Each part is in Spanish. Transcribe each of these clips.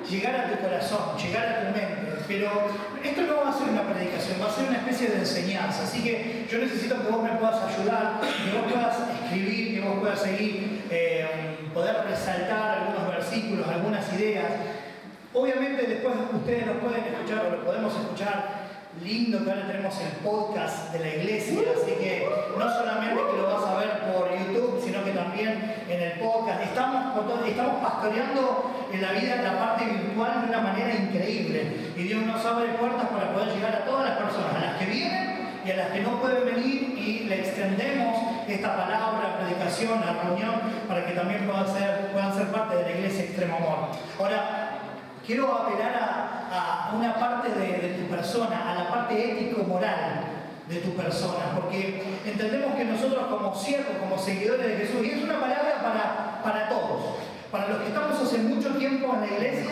llegar a tu corazón, llegar a tu mente. Pero esto no va a ser una predicación, va a ser una especie de enseñanza. Así que yo necesito que vos me puedas ayudar, que vos puedas escribir, que vos puedas seguir, poder resaltar algunos versículos, algunas ideas. Obviamente después ustedes lo pueden escuchar o lo podemos escuchar. Lindo que ahora tenemos el podcast de la iglesia, así que no solamente que lo vas a ver por YouTube, sino que también en el podcast. Estamos pastoreando en la vida, en la parte virtual, de una manera increíble. Y Dios nos abre puertas para poder llegar a todas las personas, a las que vienen y a las que no pueden venir, y le extendemos esta palabra, predicación, la reunión, para que también puedan ser parte de la iglesia Extremo Amor. Ahora, quiero apelar a una parte de tu persona, a la parte ético-moral de tu persona, porque entendemos que nosotros como siervos, como seguidores de Jesús, y es una palabra para todos, para los que estamos hace mucho tiempo en la iglesia,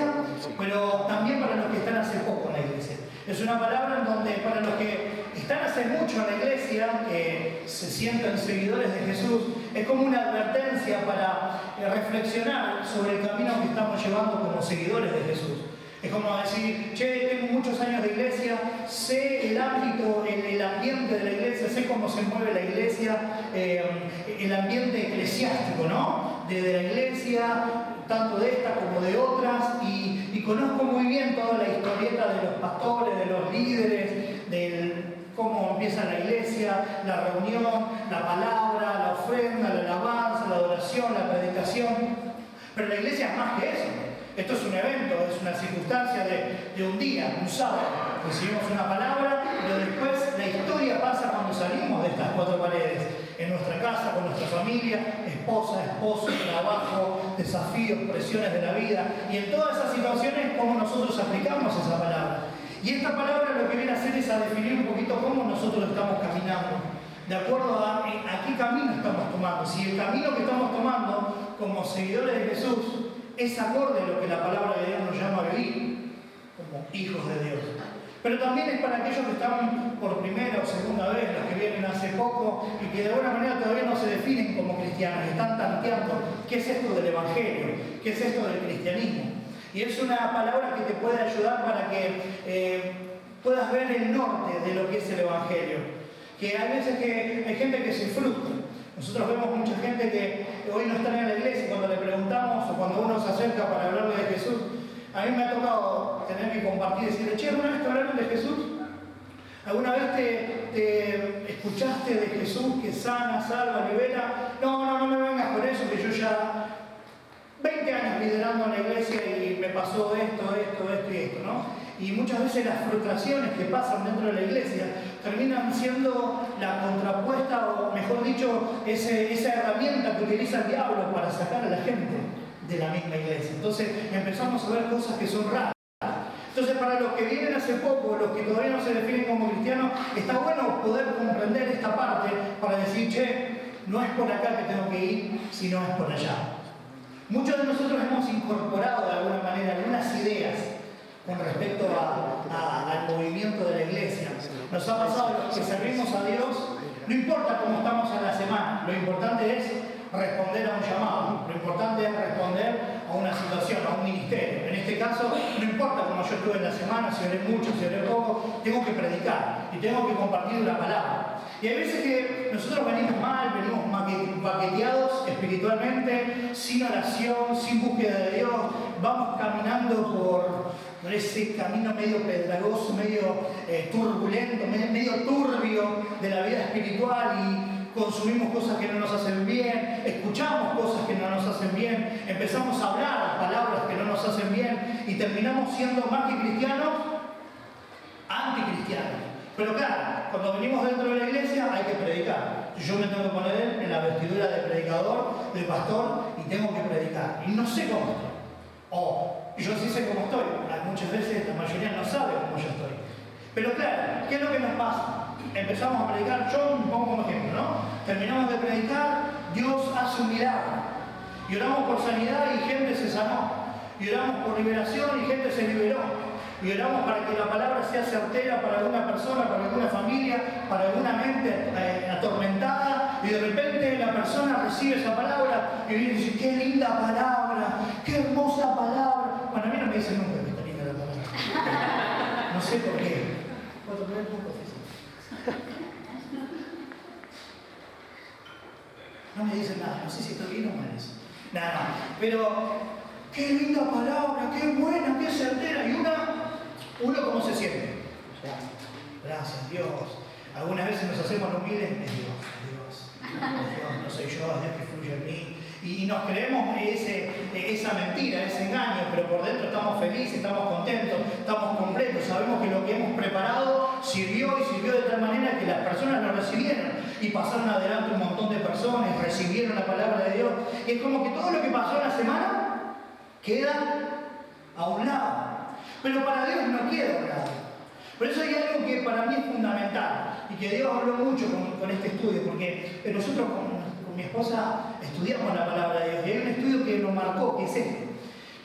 pero también para los que están hace poco en la iglesia. Es una palabra en donde para los que están hace mucho en la iglesia, que se sienten seguidores de Jesús, es como una advertencia para reflexionar sobre el camino que estamos llevando como seguidores de Jesús. Es como decir, che, tengo muchos años de iglesia, sé el ámbito, el ambiente de la iglesia, sé cómo se mueve la iglesia, el ambiente eclesiástico, ¿no? De la iglesia, tanto de esta como de otras, y conozco muy bien toda la historieta de los pastores, de los líderes, del cómo empieza la iglesia, la reunión, la palabra, la ofrenda, la alabanza, la adoración, la predicación. Pero la iglesia es más que eso. Esto es un evento, es una circunstancia de un día, un sábado. Recibimos una palabra, pero después la historia pasa cuando salimos de estas cuatro paredes. En nuestra casa, con nuestra familia, esposa, esposo, trabajo, desafíos, presiones de la vida. Y en todas esas situaciones, cómo nosotros aplicamos esa palabra. Y esta palabra lo que viene a hacer es a definir un poquito cómo nosotros estamos caminando, de acuerdo a qué camino estamos tomando. Si el camino que estamos tomando como seguidores de Jesús es acorde a lo que la palabra de Dios nos llama a vivir como hijos de Dios. Pero también es para aquellos que están por primera o segunda vez, los que vienen hace poco y que de alguna manera todavía no se definen como cristianos, están tanteando qué es esto del Evangelio, qué es esto del cristianismo. Y es una palabra que te puede ayudar para que puedas ver el norte de lo que es el Evangelio. Que hay veces que hay gente que se frustra. Nosotros vemos mucha gente que hoy no está en la iglesia, cuando le preguntamos o cuando uno se acerca para hablarle de Jesús. A mí me ha tocado tener que compartir y decirle, che, ¿alguna vez te hablaron de Jesús? ¿Alguna vez te escuchaste de Jesús que sana, salva, libera? No me vengas con eso, que yo ya 20 años liderando en la iglesia y me pasó esto y esto, ¿no? Y muchas veces las frustraciones que pasan dentro de la iglesia terminan siendo la contrapuesta, o mejor dicho, esa herramienta que utiliza el diablo para sacar a la gente de la misma iglesia. Entonces empezamos a ver cosas que son raras. Entonces, para los que vienen hace poco, los que todavía no se definen como cristianos, está bueno poder comprender esta parte para decir, che, no es por acá que tengo que ir, sino es por allá. Muchos de nosotros hemos incorporado de alguna manera algunas ideas con respecto al movimiento de la iglesia. Nos ha pasado los que servimos a Dios, no importa cómo estamos en la semana, lo importante es responder a un llamado, lo importante es responder a una situación, a un ministerio. En este caso, no importa cómo yo estuve en la semana, si oré mucho, si oré poco, tengo que predicar y tengo que compartir la palabra. Y hay veces que nosotros venimos mal, venimos paqueteados espiritualmente, sin oración, sin búsqueda de Dios, vamos caminando por ese camino medio pedregoso, medio turbulento, medio turbio de la vida espiritual, y consumimos cosas que no nos hacen bien, escuchamos cosas que no nos hacen bien, empezamos a hablar palabras que no nos hacen bien y terminamos siendo más que cristianos, anticristianos. Pero claro, cuando venimos dentro de la iglesia hay que predicar. Yo me tengo que poner en la vestidura de predicador, de pastor, y tengo que predicar. Y no sé cómo estoy. O yo sí sé cómo estoy. Muchas veces la mayoría no sabe cómo yo estoy. Pero claro, ¿qué es lo que nos pasa? Empezamos a predicar, yo me pongo como ejemplo, ¿no? Terminamos de predicar, Dios hace un milagro. Y oramos por sanidad y gente se sanó. Y oramos por liberación y gente se liberó. Y oramos para que la palabra sea certera para alguna persona, para alguna familia, para alguna mente atormentada. Y de repente la persona recibe esa palabra y dice, qué linda palabra, qué hermosa palabra. Bueno, a mí no me dicen nunca que está linda la palabra. No sé por qué. ¿Puedo poner un poco? No me dicen nada, no sé si estoy bien o mal eso. Nada, pero qué linda palabra, qué buena, qué certera. Y uno cómo se siente. Gracias, Dios. Algunas veces nos hacemos humildes, es Dios, no soy yo, es Dios que fluye en mí. Y nos creemos esa mentira, ese engaño, pero por dentro estamos felices, estamos contentos, estamos completos. Sabemos que lo que hemos preparado sirvió y sirvió de tal manera que las personas lo recibieron. Y pasaron adelante un montón de personas, recibieron la palabra de Dios. Y es como que todo lo que pasó en la semana queda a un lado. Pero para Dios no queda a un lado. Por eso hay algo que para mí es fundamental y que Dios habló mucho con este estudio, porque nosotros con mi esposa estudiamos la palabra de Dios y hay un estudio que nos marcó, que es este,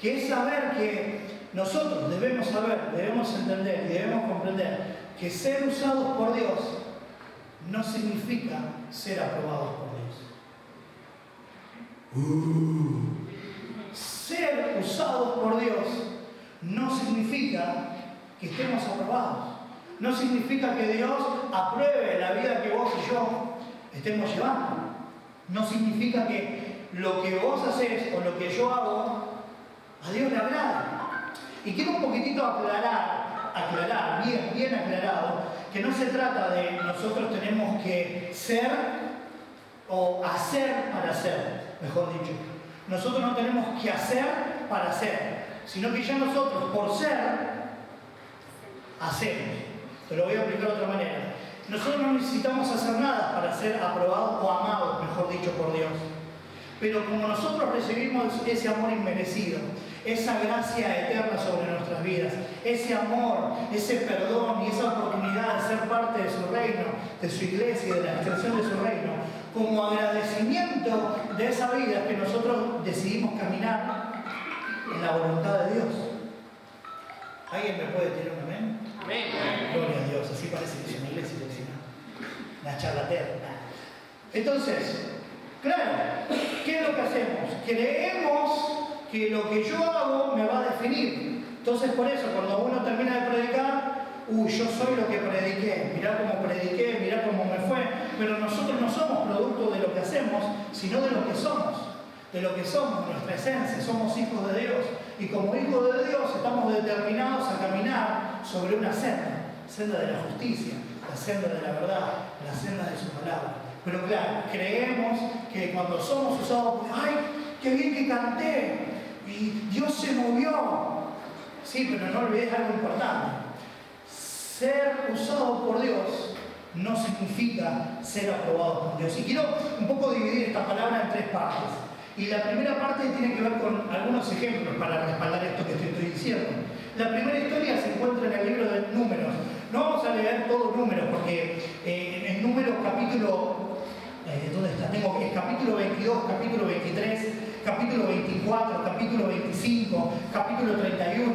que es saber que nosotros debemos saber, debemos entender y debemos comprender que ser usados por Dios no significa ser aprobados por Dios. Ser usados por Dios no significa que estemos aprobados. No significa que Dios apruebe la vida que vos y yo estemos llevando. No significa que lo que vos haces o lo que yo hago a Dios le agrada. Y quiero un poquitito aclarar, bien aclarado, que no se trata de nosotros tenemos que ser o hacer para ser, mejor dicho. Nosotros no tenemos que hacer para ser, sino que ya nosotros por ser hacemos. Te lo voy a explicar de otra manera. Nosotros no necesitamos hacer nada para ser aprobados o amados, mejor dicho, por Dios. Pero como nosotros recibimos ese amor inmerecido, esa gracia eterna sobre nuestras vidas, ese amor, ese perdón y esa oportunidad de ser parte de su reino, de su iglesia y de la extensión de su reino, como agradecimiento de esa vida que nosotros decidimos caminar en la voluntad de Dios. ¿Alguien me puede tirar un amén? Amén. Gloria a Dios, así parece que es una iglesia, una charlatera. Entonces, claro, ¿qué es lo que hacemos? Creemos que lo que yo hago me va a definir. Entonces, por eso, cuando uno termina de predicar, yo soy lo que prediqué, mirá cómo prediqué, mirá cómo me fue. Pero nosotros no somos producto de lo que hacemos, sino de lo que somos. De lo que somos, nuestra esencia, somos hijos de Dios. Y como hijos de Dios estamos determinados a caminar sobre una senda de la justicia, la senda de la verdad, la senda de su palabra. Pero claro, creemos que cuando somos usados, ¡ay, qué bien que canté! Y Dios se movió. Sí, pero no olvides algo importante. Ser usado por Dios no significa ser aprobado por Dios. Y quiero un poco dividir esta palabra en tres partes. Y la primera parte tiene que ver con algunos ejemplos para respaldar esto que te estoy diciendo. La primera historia se encuentra en el libro de Números. No vamos a leer todo Números porque en Números capítulo, ¿dónde está? Tengo capítulo 22, capítulo 23, capítulo 24, capítulo 25, capítulo 31.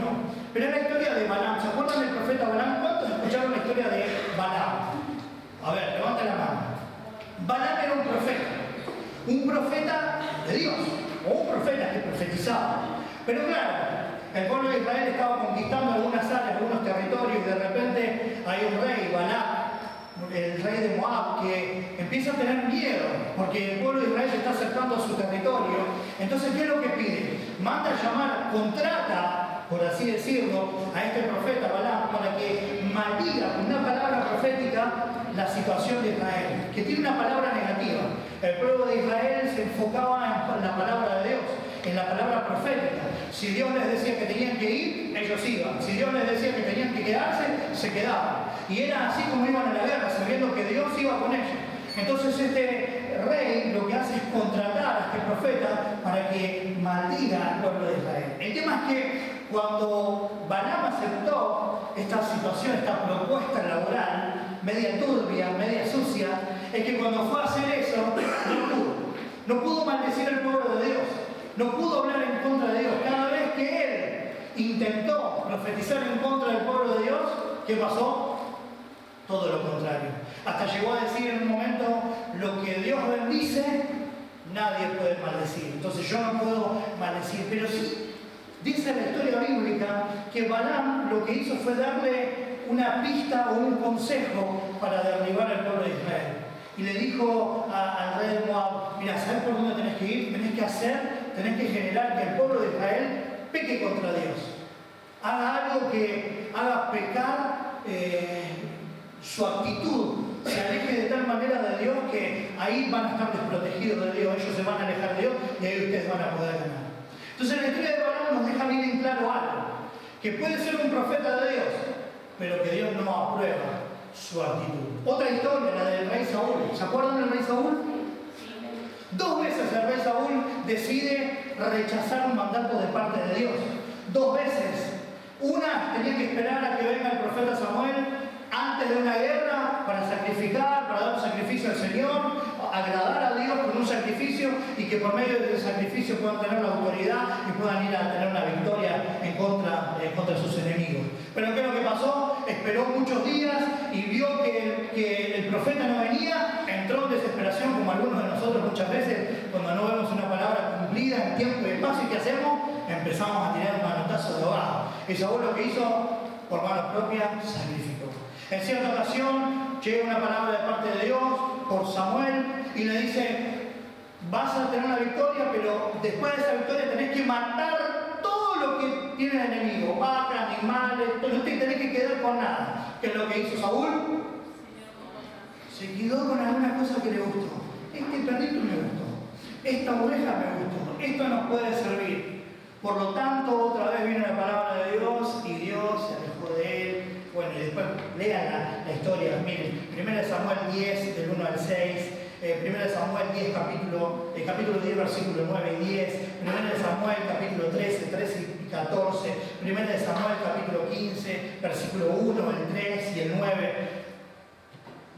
Pero es la historia de Balaam. ¿Se acuerdan del profeta Balaam? ¿Cuántos escucharon la historia de Balaam? A ver, levanta la mano. Balaam era un profeta de Dios, o un profeta que profetizaba. Pero claro, el pueblo de Israel estaba conquistando algunas áreas, algunos territorios, y de repente hay un rey, Balac, el rey de Moab, que empieza a tener miedo, porque el pueblo de Israel se está acercando a su territorio. Entonces, ¿qué es lo que pide? Manda a llamar, contrata, por así decirlo, a este profeta Balac para que maldiga con una palabra profética la situación de Israel, que tiene una palabra negativa. El pueblo de Israel se enfocaba en la palabra de Dios, en la palabra profética. Si Dios les decía que tenían que ir, ellos iban. Si Dios les decía que tenían que quedarse, se quedaban. Y era así como iban a la guerra, sabiendo que Dios iba con ellos. Entonces este rey lo que hace es contratar a este profeta para que maldiga al pueblo de Israel. El tema es que cuando Balaam aceptó esta situación, esta propuesta laboral, media turbia, media sucia, es que cuando fue a hacer eso, no pudo maldecir al pueblo de Dios, no pudo hablar en contra de Dios. Cada vez que él intentó profetizar en contra del pueblo de Dios, ¿qué pasó? Todo lo contrario. Hasta llegó a decir en un momento, lo que Dios bendice, nadie puede maldecir. Entonces yo no puedo maldecir, pero sí, Dice la historia bíblica que Balaam lo que hizo fue darle una pista o un consejo para derribar al pueblo de Israel. Y le dijo al rey de Moab, mira, ¿sabes por dónde tenés que ir? Tenés que generar que el pueblo de Israel peque contra Dios. Haga algo que haga pecar su actitud, se aleje de tal manera de Dios que ahí van a estar desprotegidos de Dios, ellos se van a alejar de Dios y ahí ustedes van a poder ganar. Entonces la historia de Balaam nos deja bien en claro algo, que puede ser un profeta de Dios, pero que Dios no aprueba su actitud. Otra historia, la del rey Saúl. ¿Se acuerdan del rey Saúl? 2 veces el rey Saúl decide rechazar un mandato de parte de Dios. 2 veces. Una, tenía que esperar a que venga el profeta Samuel antes de una guerra para sacrificar, para dar un sacrificio al Señor, agradar a Dios con un sacrificio y que por medio del sacrificio puedan tener la autoridad y puedan ir a tener una victoria en contra de sus enemigos. Pero ¿qué es lo que pasó? Esperó muchos días y vio que el profeta no venía, entró en desesperación como algunos de nosotros muchas veces cuando no vemos una palabra cumplida en tiempo y espacio. ¿Y qué hacemos? Empezamos a tirar un manotazo de abajo. Y Saúl lo que hizo, por mano propia, sacrificó. En cierta ocasión llega una palabra de parte de Dios por Samuel y le dice, vas a tener una victoria, pero después de esa victoria tenés que matar todo lo que tiene el enemigo, vacas, animales, no te tenés que quedar con nada. ¿Qué es lo que hizo Saúl? Se quedó con alguna cosa que le gustó. Este perrito me gustó, esta oveja me gustó, esto nos puede servir. Por lo tanto, otra vez vino la palabra de Dios y Dios se alejó de él. Bueno, y después lean la historia, miren, 1 Samuel 10, del 1 al 6, 1 Samuel 10, capítulo 10, versículo 9 y 10, 1 Samuel capítulo 13 y 14, 1 Samuel capítulo 15, versículo 1, el 3 y el 9.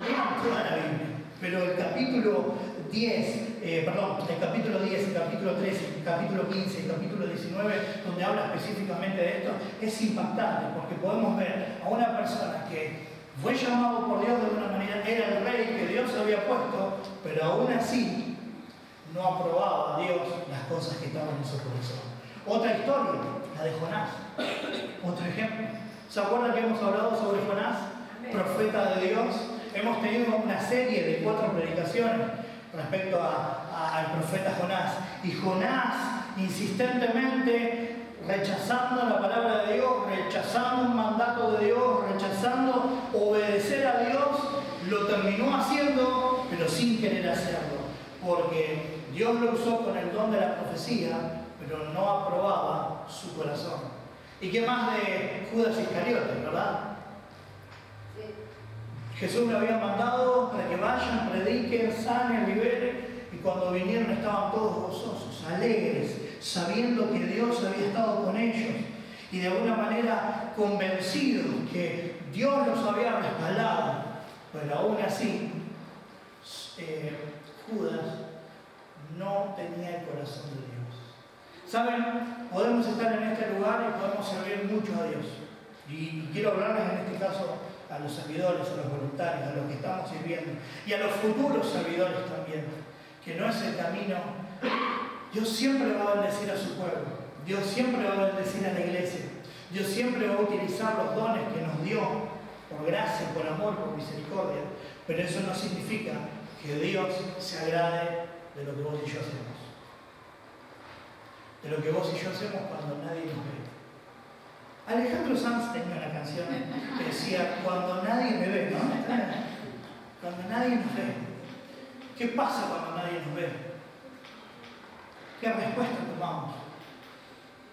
Lean toda la Biblia, pero el capítulo 10, el capítulo 10, el capítulo 13, el capítulo 15, el capítulo 19, donde habla específicamente de esto, es impactante porque podemos ver a una persona que fue llamado por Dios de alguna manera, era el rey que Dios había puesto, pero aún así no aprobaba a Dios las cosas que estaban en su corazón. Otra historia, la de Jonás. Otro ejemplo. ¿Se acuerdan que hemos hablado sobre Jonás? Profeta de Dios. Hemos tenido una serie de 4 predicaciones respecto al profeta Jonás. Y Jonás, insistentemente, rechazando la palabra de Dios, rechazando un mandato de Dios, rechazando obedecer a Dios, lo terminó haciendo, pero sin querer hacerlo. Porque Dios lo usó con el don de la profecía, pero no aprobaba su corazón. ¿Y qué más de Judas Iscariote, verdad? Jesús le había mandado para que vayan, prediquen, sanen, liberen, y cuando vinieron estaban todos gozosos, alegres, sabiendo que Dios había estado con ellos y de alguna manera convencidos que Dios los había respaldado. Pero aún así, Judas no tenía el corazón de Dios. ¿Saben? Podemos estar en este lugar y podemos servir mucho a Dios. Y quiero hablarles en este caso a los servidores, a los voluntarios, a los que estamos sirviendo y a los futuros servidores también, que no es el camino. Dios siempre va a bendecir a su pueblo, Dios siempre va a bendecir a la iglesia, Dios siempre va a utilizar los dones que nos dio por gracia, por amor, por misericordia, pero eso no significa que Dios se agrade de lo que vos y yo hacemos, de lo que vos y yo hacemos cuando nadie nos ve. Alejandro Sanz tenía una canción que decía, cuando nadie me ve, ¿no? Cuando nadie nos ve. ¿Qué pasa cuando nadie nos ve? ¿Qué respuesta tomamos?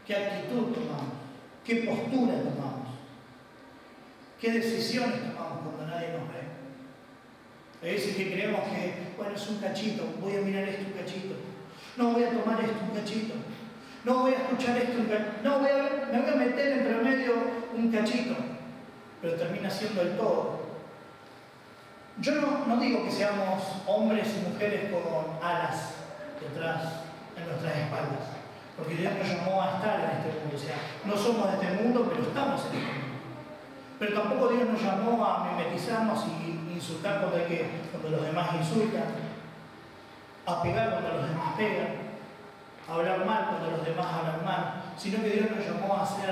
¿Qué actitud tomamos? ¿Qué postura tomamos? ¿Qué decisiones tomamos cuando nadie nos ve? A veces que creemos que, bueno, es un cachito, voy a mirar esto un cachito, no voy a tomar esto un cachito, no voy a escuchar esto un cachito, no me voy a meter entre medio un cachito, pero termina siendo el todo. Yo no digo que seamos hombres y mujeres con alas detrás en nuestras espaldas, porque Dios nos llamó a estar en este mundo, o sea, no somos de este mundo, pero estamos en este mundo. Pero tampoco Dios nos llamó a mimetizarnos y insultar cuando los demás insultan, a pegar cuando los demás pegan, a hablar mal cuando los demás hablan mal, sino que Dios nos llamó a hacer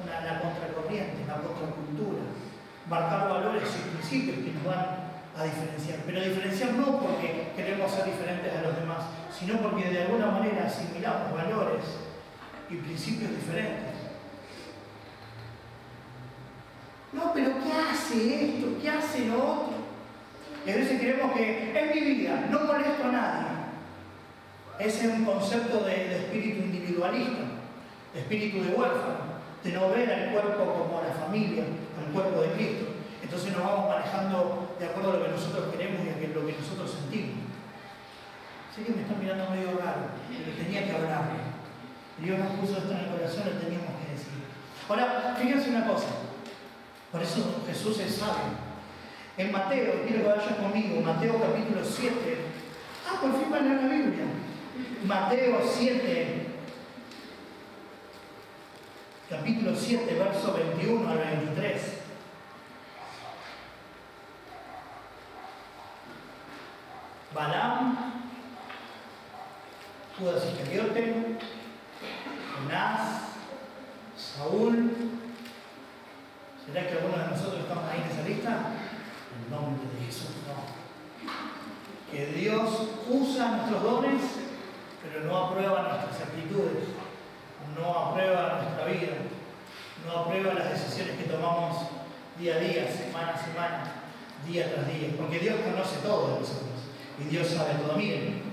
la contracorriente, la contracultura, marcar valores y principios que nos van a diferenciar. Pero diferenciar no porque queremos ser diferentes a los demás, sino porque de alguna manera asimilamos valores y principios diferentes. No, pero ¿qué hace esto? ¿Qué hace lo otro? Y a veces creemos que es mi vida, no molesto a nadie. Ese es un concepto de espíritu individualista, de espíritu de huérfano, de no ver al cuerpo como la familia, al cuerpo de Cristo. Entonces nos vamos manejando de acuerdo a lo que nosotros queremos y a lo que nosotros sentimos. Sé que me están mirando medio raro, pero tenía que hablarlo. Dios nos puso esto en el corazón, lo teníamos que decir. Ahora, fíjense una cosa. Por eso Jesús es sabio. En Mateo, quiero que vaya conmigo, Mateo capítulo 7. Por fin van a leer la Biblia. Mateo 7, capítulo 7, verso 21 al 23. Balaam, Judas Iscariote, Jonás, Saúl. ¿Será que algunos de nosotros estamos ahí en esa lista? En nombre de Jesús, no. Que Dios usa nuestros dones, pero no aprueba nuestras actitudes, no aprueba nuestra vida, no aprueba las decisiones que tomamos día a día, semana a semana, día tras día, porque Dios conoce todo de nosotros y Dios sabe todo. Miren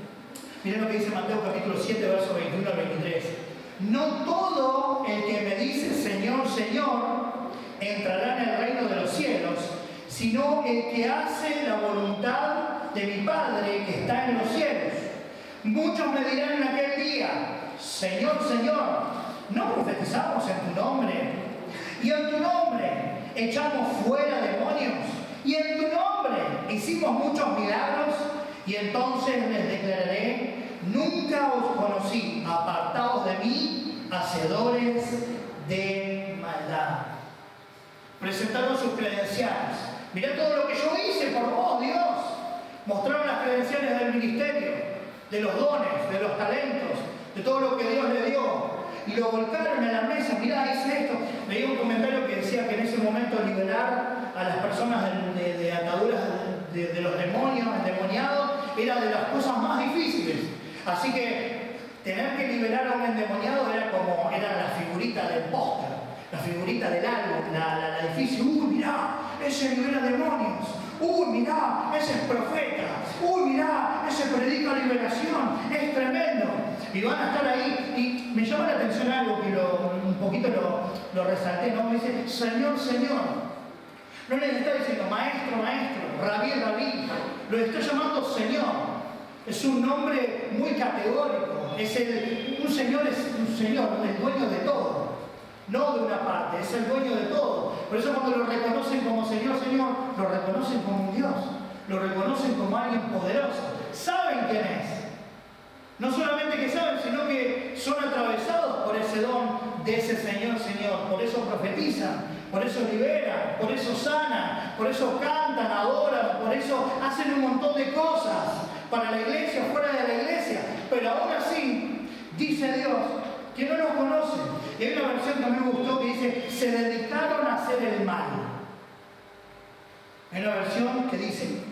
lo que dice Mateo capítulo 7, versos 21 al 23. No todo el que me dice Señor, Señor, entrará en el reino de los cielos, sino el que hace la voluntad de mi Padre que está en los cielos. Muchos me dirán en aquel día, Señor, Señor, ¿no profetizamos en tu nombre? Y en tu nombre echamos fuera demonios. Y en tu nombre hicimos muchos milagros. Y entonces les declararé, nunca os conocí, apartados de mí, hacedores de maldad. Presentaron sus credenciales. Mirá todo lo que yo hice por vos, Dios. Mostraron las credenciales del ministerio, de los dones, de los talentos, de todo lo que Dios le dio. Y lo volcaron en la mesa. Mirá, hice esto. Leí un comentario que decía que en ese momento liberar a las personas de ataduras de los demonios, endemoniados, era de las cosas más difíciles. Así que tener que liberar a un endemoniado era la figurita del póster, la figurita del álbum, la difícil. Uy, mirá, ese libera demonios. Uy, mirá, ese es profeta. Uy, mirá, ese predica liberación. Es tremendo. Y van a estar ahí. Y me llama la atención algo que un poquito lo resalté, ¿no? Me dice, Señor, Señor. No les está diciendo maestro, maestro, rabí, rabí. Lo está llamando Señor. Es un nombre muy categórico. Un Señor es un Señor, el dueño de todo. No de una parte, es el dueño de todo. Por eso cuando lo reconocen como Señor, Señor, lo reconocen como un Dios. Lo reconocen como alguien poderoso. Saben quién es. No solamente que saben, sino que son atravesados por ese don de ese Señor, Señor. Por eso profetizan. Por eso liberan, por eso sanan, por eso cantan, adoran, por eso hacen un montón de cosas para la iglesia, fuera de la iglesia. Pero aún así, dice Dios, que no nos conocen. Y hay una versión que a mí me gustó que dice, se dedicaron a hacer el mal. Hay una versión que dice,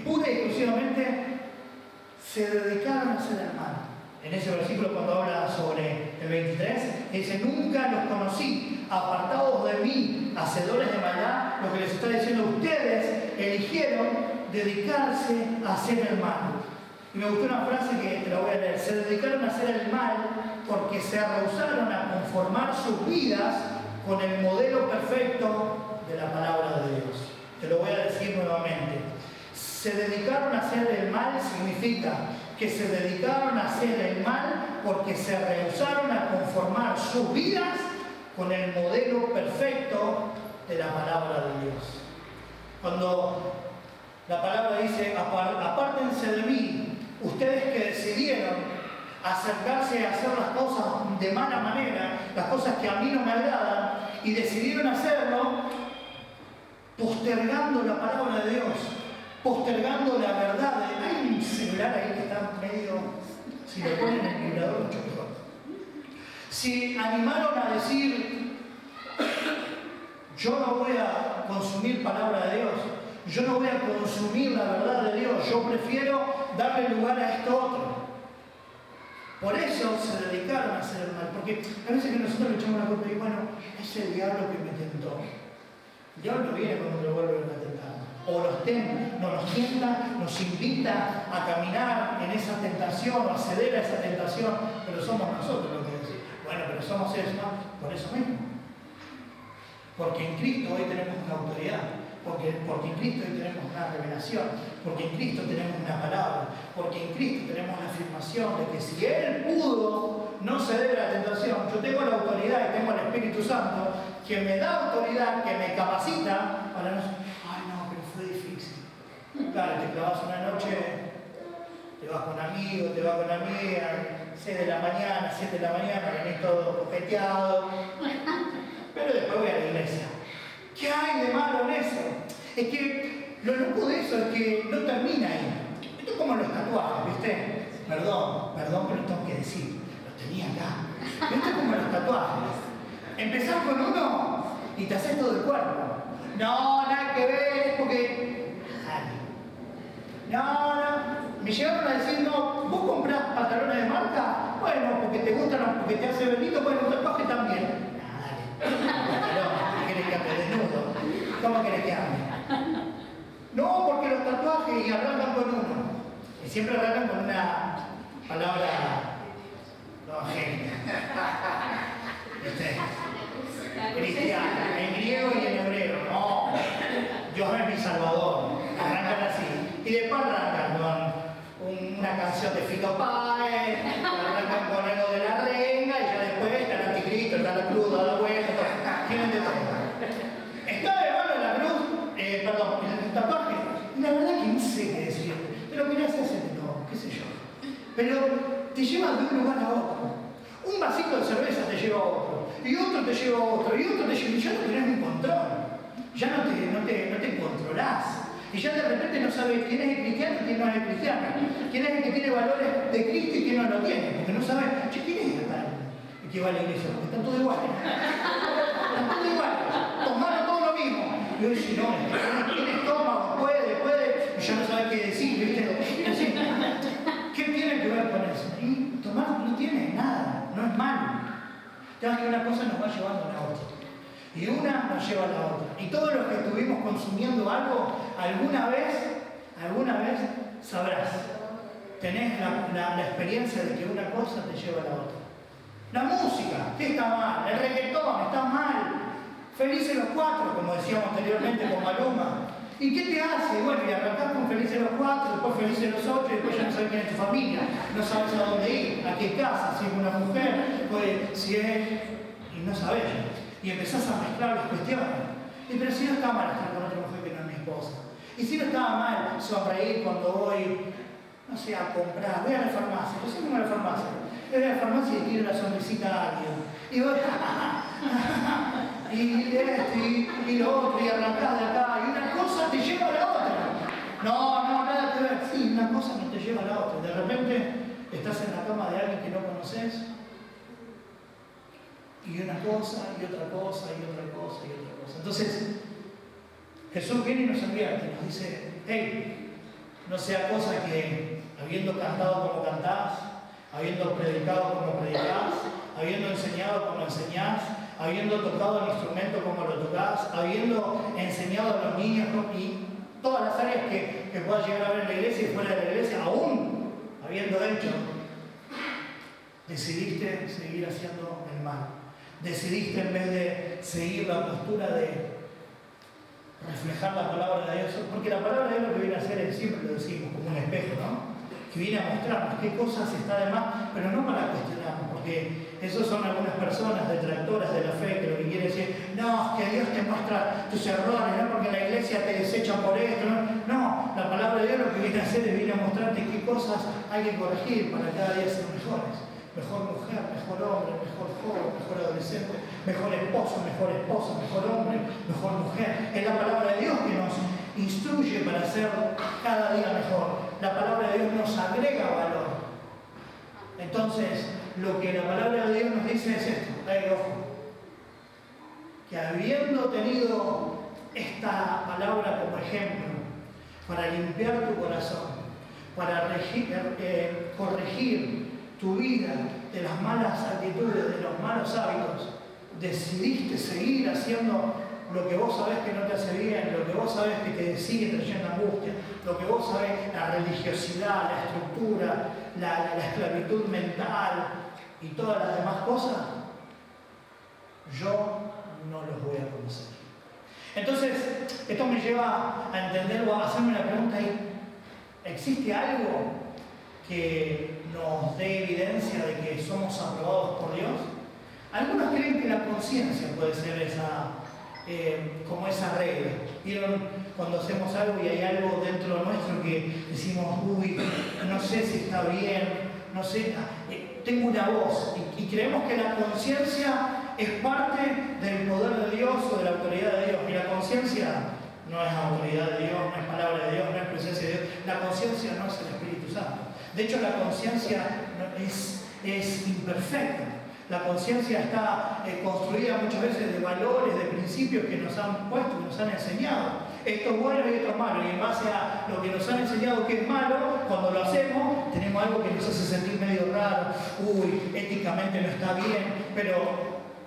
pura y exclusivamente, se dedicaron a hacer el mal. En ese versículo cuando habla sobre el 23, dice, nunca los conocí, apartados de mí, hacedores de maldad. Lo que les está diciendo, ustedes eligieron dedicarse a hacer el mal. Y me gustó una frase que te la voy a leer. Se dedicaron a hacer el mal porque se rehusaron a conformar sus vidas con el modelo perfecto de la palabra de Dios. Te lo voy a decir nuevamente. Se dedicaron a hacer el mal significa que se dedicaron a hacer el mal porque se rehusaron a conformar sus vidas con el modelo perfecto de la palabra de Dios. Cuando la palabra dice, apártense de mí, ustedes que decidieron acercarse a hacer las cosas de mala manera, las cosas que a mí no me agradan, y decidieron hacerlo postergando la palabra de Dios, postergando la verdad. Hay un celular ahí que está medio, si lo ponen en el vibrador, mucho mejor. si animaron a decir, yo no voy a consumir palabra de Dios, yo no voy a consumir la verdad de Dios, yo prefiero darle lugar a esto otro. Por eso se dedicaron a hacer el mal, porque a veces que nosotros le echamos la culpa y bueno, es el diablo que me tentó. El diablo no viene cuando lo vuelven a tentar. O nos tienta, nos invita a caminar en esa tentación o a ceder a esa tentación, pero somos nosotros los que decimos, bueno, pero somos seres humanos, por eso mismo. Porque en Cristo hoy tenemos una autoridad, porque en Cristo hoy tenemos una revelación, porque en Cristo tenemos una palabra, porque en Cristo tenemos la afirmación de que si Él pudo no ceder a la tentación, yo tengo la autoridad y tengo el Espíritu Santo que me da autoridad, que me capacita para no... Ay no, pero fue difícil. Claro, te clavas una noche, te vas con amigos, te vas con amigas, 6 de la mañana, 7 de la mañana, venís todo coqueteado. Pero después voy a la iglesia. ¿Qué hay de malo en eso? Es que lo loco de eso es que no termina ahí. Esto es como los tatuajes, ¿viste? Perdón, pero tengo que decir, los tenía acá. Esto es como los tatuajes. Empezás con uno y te haces todo el cuerpo. No, nada que ver, porque... No. Me llegaron a decir, no, ¿vos comprás pantalones de marca? Bueno, porque te gustan, porque te hace bonito, bueno, un tatuaje también. ¿Qué querés que ande desnudo? ¿Cómo querés que ande? No, porque los tatuajes y arrancan con uno. Y siempre arrancan con una palabra evangélica. Cristiana, en griego y en hebreo. No, Dios es mi Salvador. Arrancan así. Y después arrancan con una canción de Fito Páez, arrancan con algo de la renga y ya después está el anticristo, está la cruz, da la vuelta, tienen de todo. Está de mano la cruz, el tatuaje. Y la verdad que no sé qué decir, pero quería hacerlo, qué sé yo. Pero te lleva de un lugar a otro. Un vasito de cerveza te lleva a otro, y otro te lleva a otro, y otro te lleva, y ya no tenés un control. Ya no te controlás. Y ya de repente no sabes quién es el cristiano y quién no es el cristiano. Quién es el que tiene valores de Cristo y quién no lo tiene. Porque no sabes, che, ¿quién es el tal? El que va a la iglesia, porque están todos iguales. Están todos iguales. Tomaron todo lo mismo. Y yo decía, no, tiene estómago, puede. Y ya no sabes qué decir, ¿viste? Así, ¿qué tiene que ver con eso? Y tomar no tiene nada, no es malo. Ya que una cosa nos va llevando a la otra. Y una nos lleva a la otra. Y todos los que estuvimos consumiendo algo, alguna vez sabrás. Tenés la experiencia de que una cosa te lleva a la otra. La música, ¿qué está mal? El reggaetón, está mal. Felices los cuatro, como decíamos anteriormente con Maluma. ¿Y qué te hace? Bueno, y arrancás con Felices los cuatro, después Felices los ocho, y después ya no sabes quién es tu familia. No sabes a dónde ir, a qué casa, si es una mujer, pues, si es... Y no sabes. Y empezás a mezclar las cuestiones. Y pero si no está mal estar con otra mujer que no es mi esposa. Y si no estaba mal sonreír cuando voy, no sé, a comprar. Voy a la farmacia. Yo siempre voy a la farmacia. Voy a la farmacia y tiro la sonrisita a alguien. Y voy, y lo otro, y arrancás de acá. Y una cosa te lleva a la otra. No, nada que ver. Sí, una cosa no te lleva a la otra. De repente estás en la cama de alguien que no conoces. Y una cosa, y otra cosa, y otra cosa, y otra cosa. Entonces, Jesús viene y nos advierte, nos dice, hey, no sea cosa que habiendo cantado como cantás, habiendo predicado como predicás, habiendo enseñado como enseñás, habiendo tocado el instrumento como lo tocás, habiendo enseñado a los niños y todas las áreas que puedas llegar a ver en la iglesia y fuera de la iglesia, aún habiendo hecho, decidiste seguir haciendo el mal. Decidiste en vez de seguir la postura de reflejar la palabra de Dios, porque la palabra de Dios lo que viene a hacer es, siempre lo decimos, como un espejo, ¿no? Que viene a mostrarnos qué cosas está de más, pero no para cuestionarnos, porque esos son algunas personas detractoras de la fe que lo que quieren decir, no, es que Dios te muestra tus errores, no porque la iglesia te desecha por esto, no, la palabra de Dios lo que viene a hacer es viene a mostrarte qué cosas hay que corregir para cada día ser mejores. Mejor mujer, mejor hombre, mejor joven, mejor adolescente, mejor esposo, mejor esposa, mejor hombre, mejor mujer. Es la palabra de Dios que nos instruye para ser cada día mejor. La palabra de Dios nos agrega valor. Entonces, lo que la palabra de Dios nos dice es esto, ojo, que habiendo tenido esta palabra como ejemplo para limpiar tu corazón, para corregir tu vida de las malas actitudes, de los malos hábitos, decidiste seguir haciendo lo que vos sabés que no te hace bien, lo que vos sabés que te sigue trayendo angustia, lo que vos sabés, la religiosidad, la estructura, la esclavitud mental y todas las demás cosas, yo no los voy a conocer. Entonces, esto me lleva a entender o a hacerme la pregunta ahí, ¿existe algo que nos dé evidencia de que somos aprobados por Dios? Algunos creen que la conciencia puede ser como esa regla. ¿Vieron cuando hacemos algo y hay algo dentro nuestro que decimos, uy, no sé si está bien, no sé, tengo una voz y creemos que la conciencia es parte del poder de Dios o de la autoridad de Dios? Y la conciencia no es autoridad de Dios, no es palabra de Dios, no es presencia de Dios. La conciencia no es el Espíritu Santo. De hecho, la conciencia es imperfecta. La conciencia está construida muchas veces de valores, de principios que nos han puesto, que nos han enseñado. Esto es bueno y esto es malo. Y en base a lo que nos han enseñado que es malo, cuando lo hacemos, tenemos algo que nos hace sentir medio raro. Uy, éticamente no está bien. Pero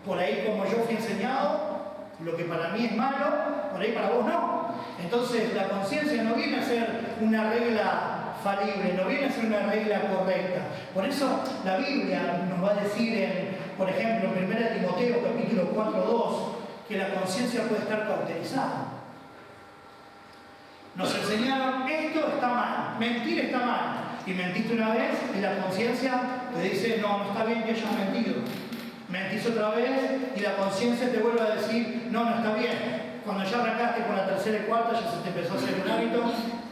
por ahí, como yo fui enseñado, lo que para mí es malo, por ahí para vos no. Entonces, la conciencia no viene a ser una regla falible, no viene a ser una regla correcta. Por eso la Biblia nos va a decir, por ejemplo, en 1 Timoteo capítulo 4:2, que la conciencia puede estar cauterizada. Nos enseñaron, esto está mal, mentir está mal. Y mentiste una vez y la conciencia te dice, no está bien que hayas mentido. Mentís otra vez y la conciencia te vuelve a decir, no está bien. Cuando ya arrancaste con la tercera y cuarta, ya se te empezó a hacer un hábito,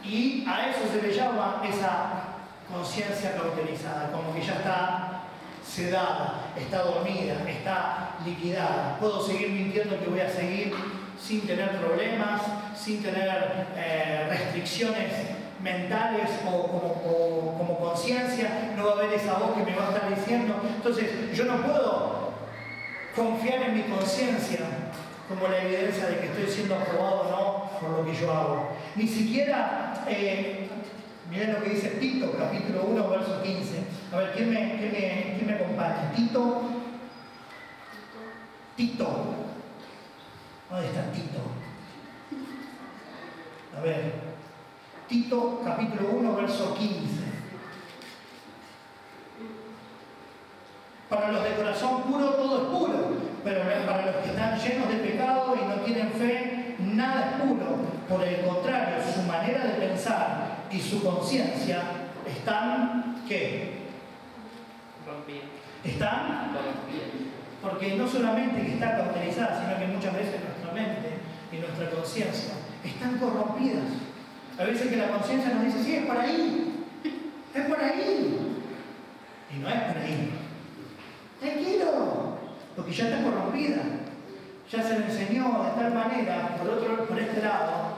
y a eso se le llama esa conciencia cauterizada, como que ya está sedada, está dormida, está liquidada. Puedo seguir mintiendo, que voy a seguir sin tener problemas, sin tener restricciones mentales o como conciencia. No va a haber esa voz que me va a estar diciendo. Entonces, yo no puedo confiar en mi conciencia como la evidencia de que estoy siendo aprobado o no por lo que yo hago. Ni siquiera, miren lo que dice Tito, capítulo 1, verso 15. A ver, ¿quién me acompaña? Tito. ¿Dónde está Tito? A ver, Tito, capítulo 1, verso 15. Para los de corazón puro, todo es puro, pero para los que están llenos de pecado y no tienen fe, nada es puro. Por el contrario, su manera de pensar y su conciencia están, ¿qué? Rompidas. ¿Están? Rompidas. Porque no solamente que está cauterizada, sino que muchas veces nuestra mente y nuestra conciencia están corrompidas. A veces que la conciencia nos dice, sí, es por ahí, es por ahí. Y no es por ahí. Tranquilo, porque ya está corrompida. Ya se le enseñó de tal manera, por este lado,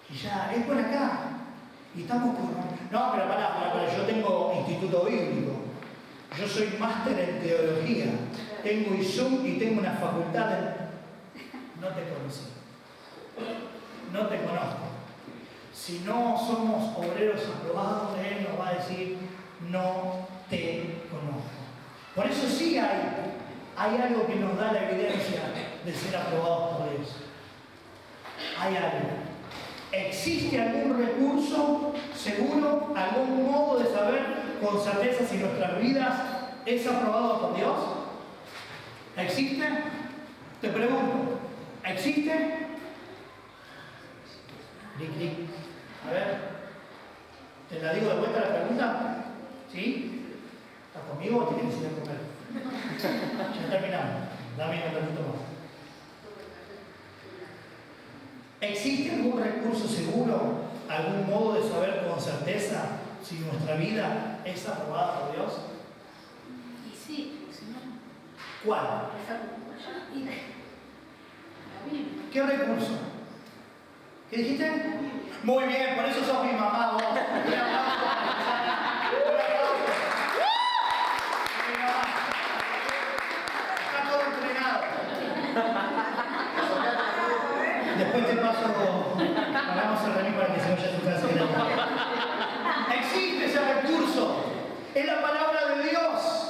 y ya es por acá. Y estamos corrompidos. No, pero para, yo tengo instituto bíblico. Yo soy máster en teología. Tengo ISUM y tengo una facultad en... No te conocí. No te conozco. Si no somos obreros aprobados, Él nos va a decir, no te conozco. Por eso sí hay algo que nos da la evidencia de ser aprobados por Dios. Hay algo. ¿Existe algún recurso seguro, algún modo de saber con certeza si nuestras vidas es aprobado por Dios? ¿Existe? Te pregunto, ¿existe? Clic, clic. A ver, ¿te la digo de vuelta la pregunta? ¿Sí? ¿Estás conmigo o te quieres ir a comer? Ya terminamos. Dame un ratito más. ¿Existe algún recurso seguro, algún modo de saber con certeza si nuestra vida es aprobada por Dios? Y sí, porque si no, ¿Cuál? y la Biblia. ¿Qué recurso? ¿Qué dijiste? Muy bien, por eso sos mi mamá, vos. Un aplauso. después te paso, hagamos el remis para que se vaya a su casa. Existe ese recurso, es la palabra de Dios.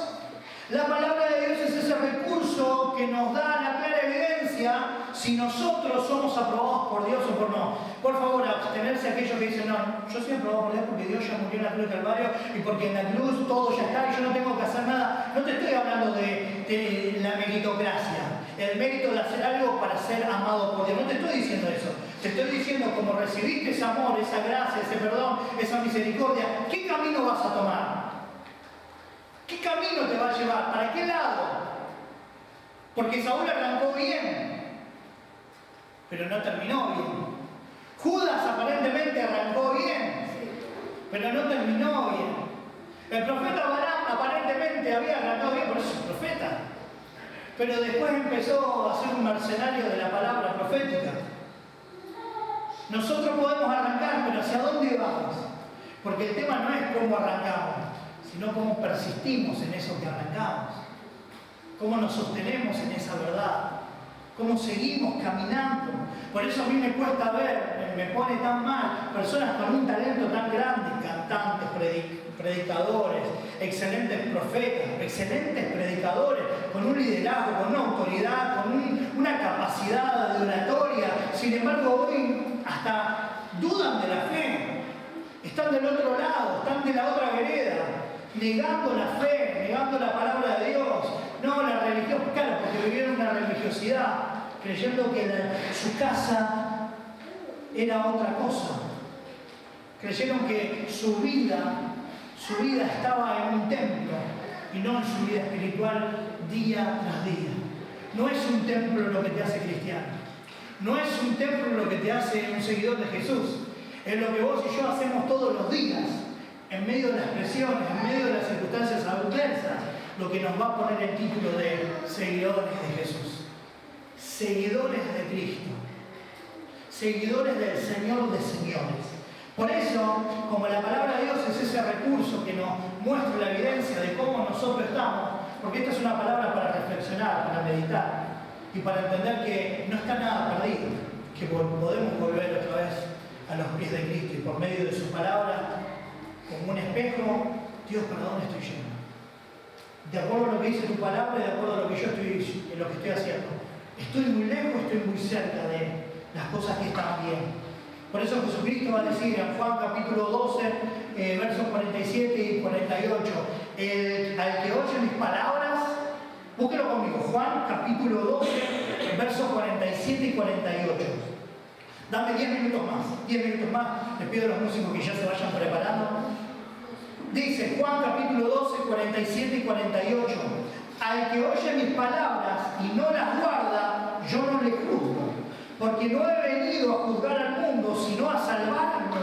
La palabra de Dios es ese recurso que nos da la clara evidencia si nosotros somos aprobados por Dios o por no. Por favor, abstenerse a aquellos que dicen, no, yo soy aprobado por Dios porque Dios ya murió en la cruz del Calvario y porque en la cruz todo ya está y yo no tengo que hacer nada. No te estoy hablando de la meritocracia, el mérito de hacer algo para ser amado por Dios. No te estoy diciendo eso. Te estoy diciendo, como recibiste ese amor, esa gracia, ese perdón, esa misericordia, ¿qué camino vas a tomar? ¿Qué camino te va a llevar? ¿Para qué lado? Porque Saúl arrancó bien, pero no terminó bien. Judas aparentemente arrancó bien, pero no terminó bien. El profeta Balaam aparentemente había arrancado bien, por eso es profeta. Pero después empezó a ser un mercenario de la palabra profética. Nosotros podemos arrancar, pero ¿hacia dónde vamos? Porque el tema no es cómo arrancamos, sino cómo persistimos en eso que arrancamos, cómo nos sostenemos en esa verdad, cómo seguimos caminando. Por eso a mí me cuesta ver, me pone tan mal, personas con un talento tan grande, cantantes, predicadores, excelentes profetas, excelentes predicadores, con un liderazgo, con una autoridad, con una capacidad de oratoria. Sin embargo, hoy hasta dudan de la fe, están del otro lado, están de la otra vereda, negando la fe, negando la palabra de Dios. No, la religión, claro, porque vivieron una religiosidad, creyendo que su casa era otra cosa. Creyeron que su vida estaba en un templo y no en su vida espiritual día tras día. No es un templo lo que te hace cristiano. No es un templo lo que te hace un seguidor de Jesús. Es lo que vos y yo hacemos todos los días, en medio de las presiones, en medio de las circunstancias adversas, lo que nos va a poner el título de seguidores de Jesús. Seguidores de Cristo. Seguidores del Señor de señores. Por eso, como la palabra de Dios es ese recurso que nos muestra la evidencia de cómo nosotros estamos, porque esta es una palabra para reflexionar, para meditar y para entender que no está nada perdido, que podemos volver otra vez a los pies de Cristo y por medio de su palabra, como un espejo, Dios, ¿para dónde estoy yendo? De acuerdo a lo que dice tu palabra y de acuerdo a lo que yo estoy haciendo. Estoy muy lejos, estoy muy cerca de las cosas que están bien. Por eso Jesucristo va a decir en Juan capítulo 12, versos 47 y 48, al que oye mis palabras, búsquelo conmigo, Juan capítulo 12, versos 47 y 48. Dame 10 minutos más, les pido a los músicos que ya se vayan preparando. Dice Juan capítulo 12, 47 y 48, al que oye mis palabras y no las guarda, yo no le juzgo, porque no he venido a juzgar al mundo, sino a salvar al mundo.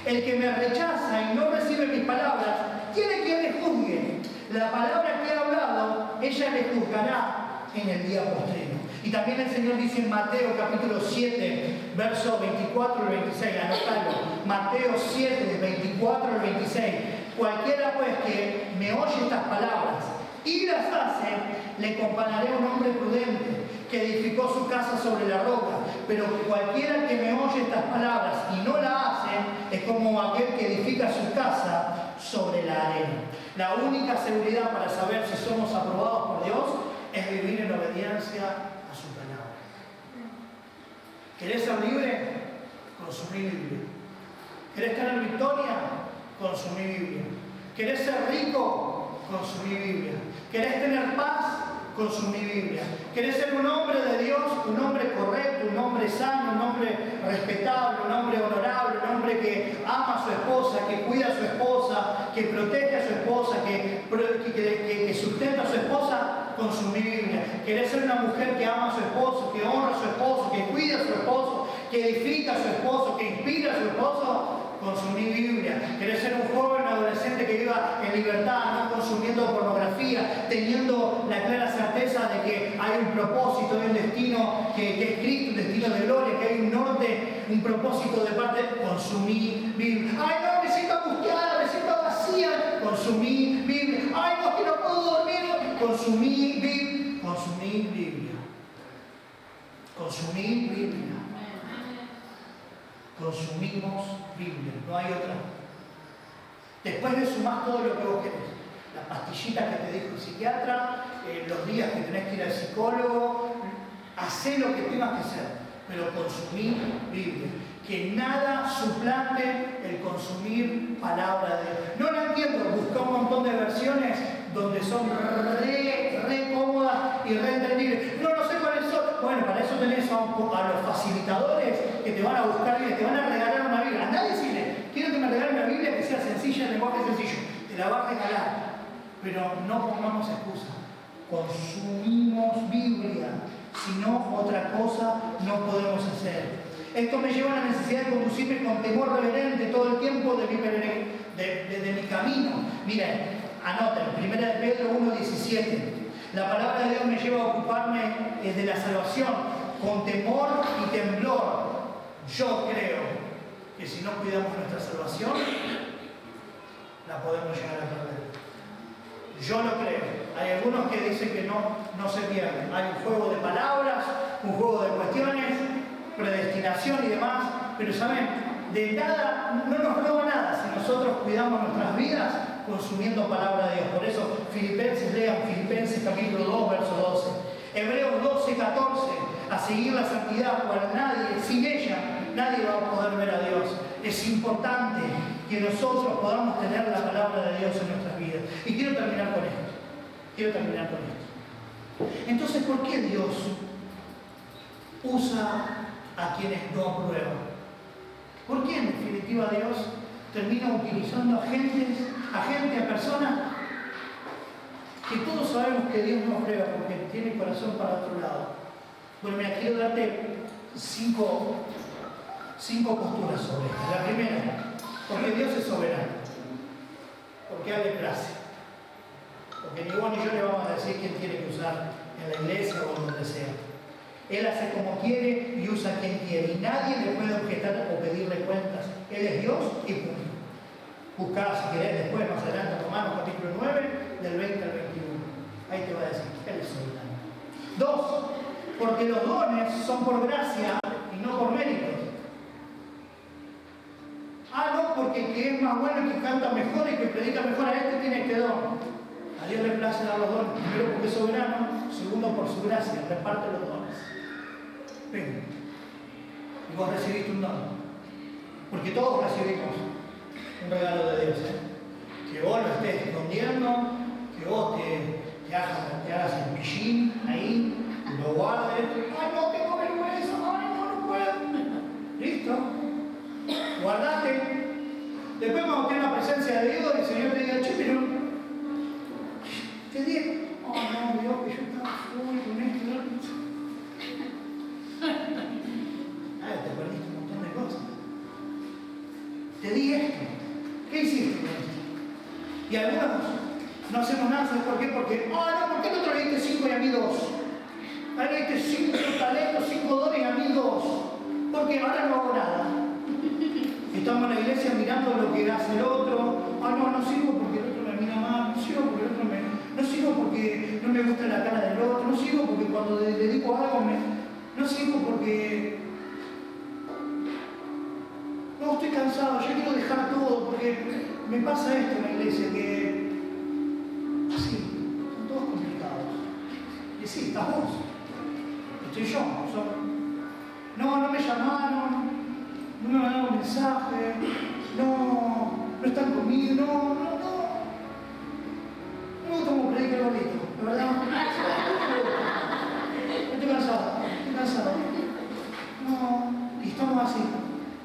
El que me rechaza y no recibe mis palabras, tiene que le juzgue. La palabra que he hablado, ella le juzgará en el día postrero. Y también el Señor dice en Mateo capítulo 7, versos 24 y 26, anotalo. Mateo 7, 24 y 26. Cualquiera pues que me oye estas palabras y las hace, le compararé a un hombre prudente que edificó su casa sobre la roca. Pero cualquiera que me oye estas palabras y no la hace, es como aquel que edifica su casa sobre la arena. La única seguridad para saber si somos aprobados por Dios es vivir en obediencia a su palabra. ¿Querés ser libre? Consumí Biblia. ¿Querés tener victoria? Consumí Biblia. ¿Querés ser rico? Consumí Biblia. ¿Querés tener paz? Consumí Biblia. ¿Querés ser un hombre de Dios? Un hombre correcto, un hombre sano, un hombre respetable, un hombre honorable, un hombre que ama a su esposa, que cuida a su esposa, que protege a su esposa, que sustenta a su esposa? Consumí Biblia. ¿Querés ser una mujer que ama a su esposo, que honra a su esposo, que cuida a su esposo, que edifica a su esposo, que inspira a su esposo? Consumí Biblia. ¿Querés ser un joven adolescente que viva en libertad, no consumiendo pornografía, teniendo la clara certeza de que hay un propósito, hay un destino que es Cristo, un destino de gloria, que hay un norte, un propósito de parte? Consumí Biblia. ¡Ay, no, me siento angustiada, me siento vacía! Consumí Biblia. ¡Ay, no, que no puedo dormir! Consumí Biblia. Consumí Biblia. Consumí Biblia. consumimos Biblia, no hay otra. Después le sumás todo lo que vos querés. La pastillita que te dijo el psiquiatra, los días que tenés que ir al psicólogo, hacé lo que tengas que hacer, pero consumí Biblia. Que nada suplante el consumir palabra de Dios. No la entiendo, busca un montón de versiones donde son re cómodas y re entendibles. No sé cuáles son. Bueno, para eso tenés a los facilitadores que te van a buscar y te van a regalar una Biblia. Andá a decirle, quiero que me regalen una Biblia que sea sencilla, en lenguaje sencillo. Te la va a regalar. Pero no pongamos excusa. Consumimos Biblia. Si no, otra cosa no podemos hacer. Esto me lleva a la necesidad de conducirme con temor reverente todo el tiempo de mi camino. Miren, anoten, 1 Pedro 1:17. La palabra de Dios me lleva a ocuparme de la salvación con temor y temblor. Yo creo que si no cuidamos nuestra salvación, la podemos llegar a perder. Yo lo creo. Hay algunos que dicen que no se pierden. Hay un juego de palabras, un juego de cuestiones, predestinación y demás, pero saben, de nada, no nos roba nada si nosotros cuidamos nuestras vidas consumiendo palabra de Dios. Por eso, lean Filipenses capítulo 2, verso 12. Hebreos 12, 14, a seguir la santidad, cual sin ella, nadie va a poder ver a Dios. Es importante que nosotros podamos tener la palabra de Dios en nuestras vidas. Y quiero terminar con esto. Entonces, ¿por qué Dios usa a quienes no aprueban? ¿Por qué en definitiva Dios termina utilizando a personas que todos sabemos que Dios no aprueba porque tiene el corazón para otro lado? Bueno, mira, quiero darte cinco posturas sobre esto. La primera, porque Dios es soberano, porque a Él le place, porque ni vos ni yo le vamos a decir quién tiene que usar en la iglesia o en donde sea. Él hace como quiere y usa a quien quiere. Y nadie le puede objetar o pedirle cuentas. Él es Dios y punto. Buscá, si querés, después, más adelante, Romanos capítulo 9, del 20 al 21. Ahí te va a decir, Él es soberano. 2. Porque los dones son por gracia y no por méritos. No, porque el que es más bueno y que canta mejor y que predica mejor, a este tiene este don. A Dios le place dar los dones. Primero porque es soberano, segundo por su gracia, reparte los dones. Ven. Y vos recibiste un don. Porque todos recibimos un regalo de Dios. Que vos lo estés escondiendo, que vos te hagas el pillín ahí, lo guardes. Ay, no tengo vergüenza, ay, no puedo. ¿Listo? Guardate. Después cuando tengas la presencia de Dios, el Señor te diga, che, pero te dije, oh no, Dios, que yo estaba full con esto. Te perdiste un montón de cosas. Te di esto. ¿Qué hiciste con esto? Y algunos no hacemos nada, ¿sabes por qué? Porque, no, ¿por qué no te diste 5 y a mí 2? Ahora le diste 5 talentos, 5 dones y a mí 2. Porque ahora no hago nada. Estamos en la iglesia mirando lo que hace el otro. No sirvo porque el otro me mira mal. No sirvo porque el otro no sirvo porque no me gusta la cara del otro. No sirvo porque cuando le dedico algo no sirvo porque no, estoy cansado, yo quiero dejar todo porque me pasa esto en la iglesia que así, son todos complicados. Y sí, estás vos. Estoy yo. No me llamaron, no me mandaron un mensaje, no están conmigo, no me gusta como predica el gordito, de verdad. Estoy cansado. No, y estamos así.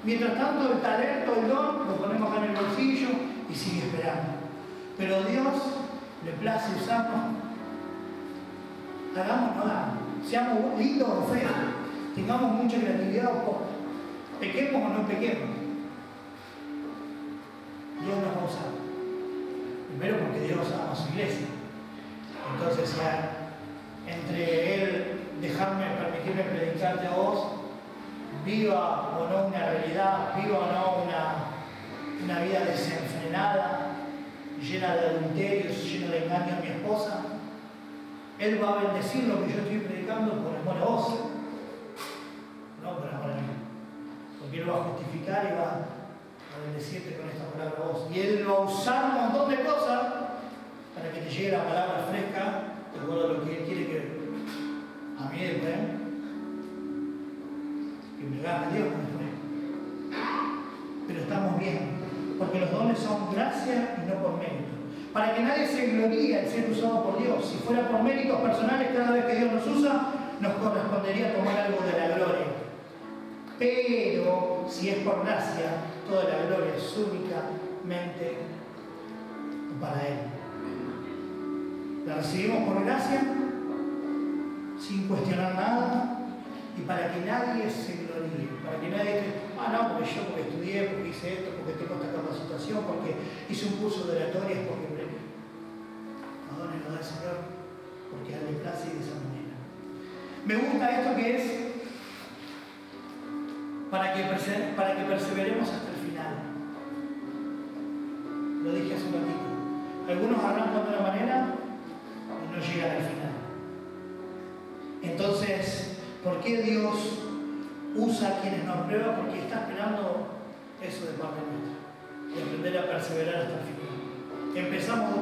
Mientras tanto, el talento, el don, lo ponemos acá en el bolsillo y sigue esperando. Pero a Dios le place usarnos. Seamos lindos o feos. Tengamos mucha creatividad o poca. Pequemos o no pequemos. Dios nos va a usar. Primero porque Dios ama a su iglesia. Entonces, entre Él permitirme predicarte a vos, viva o no una realidad, viva o no una vida desenfrenada, llena de adulterios, llena de engaño a mi esposa, Él va a bendecir lo que yo estoy predicando por amor a vos, no por amor a mí. Porque Él va a justificar y va a bendecirte con esta palabra a vos. Y Él va a usar un montón de cosas para que te llegue la palabra fresca, de acuerdo a lo que Él quiere que a mí después, que me gane Dios después. Pero estamos bien, porque los dones son gracia y no por mérito. Para que nadie se gloríe al ser usado por Dios. Si fuera por méritos personales, cada vez que Dios nos usa, nos correspondería tomar algo de la gloria. Pero si es por gracia, toda la gloria es únicamente para Él. La recibimos por gracia, sin cuestionar nada, y para que nadie se gloríe, para que nadie diga, no, porque estudié, porque hice esto, porque tengo esta capacitación, porque hice un curso de oratorias, porque los dones los da el Señor, porque a Él le place y de esa manera. Me gusta esto que es para que perseveremos hasta el final. Lo dije hace un ratito. Algunos arrancan de una manera y no llegan al final. Entonces, ¿por qué Dios usa a quienes nos prueban? Porque está esperando eso de parte nuestra, de aprender a perseverar hasta el final. Empezamos.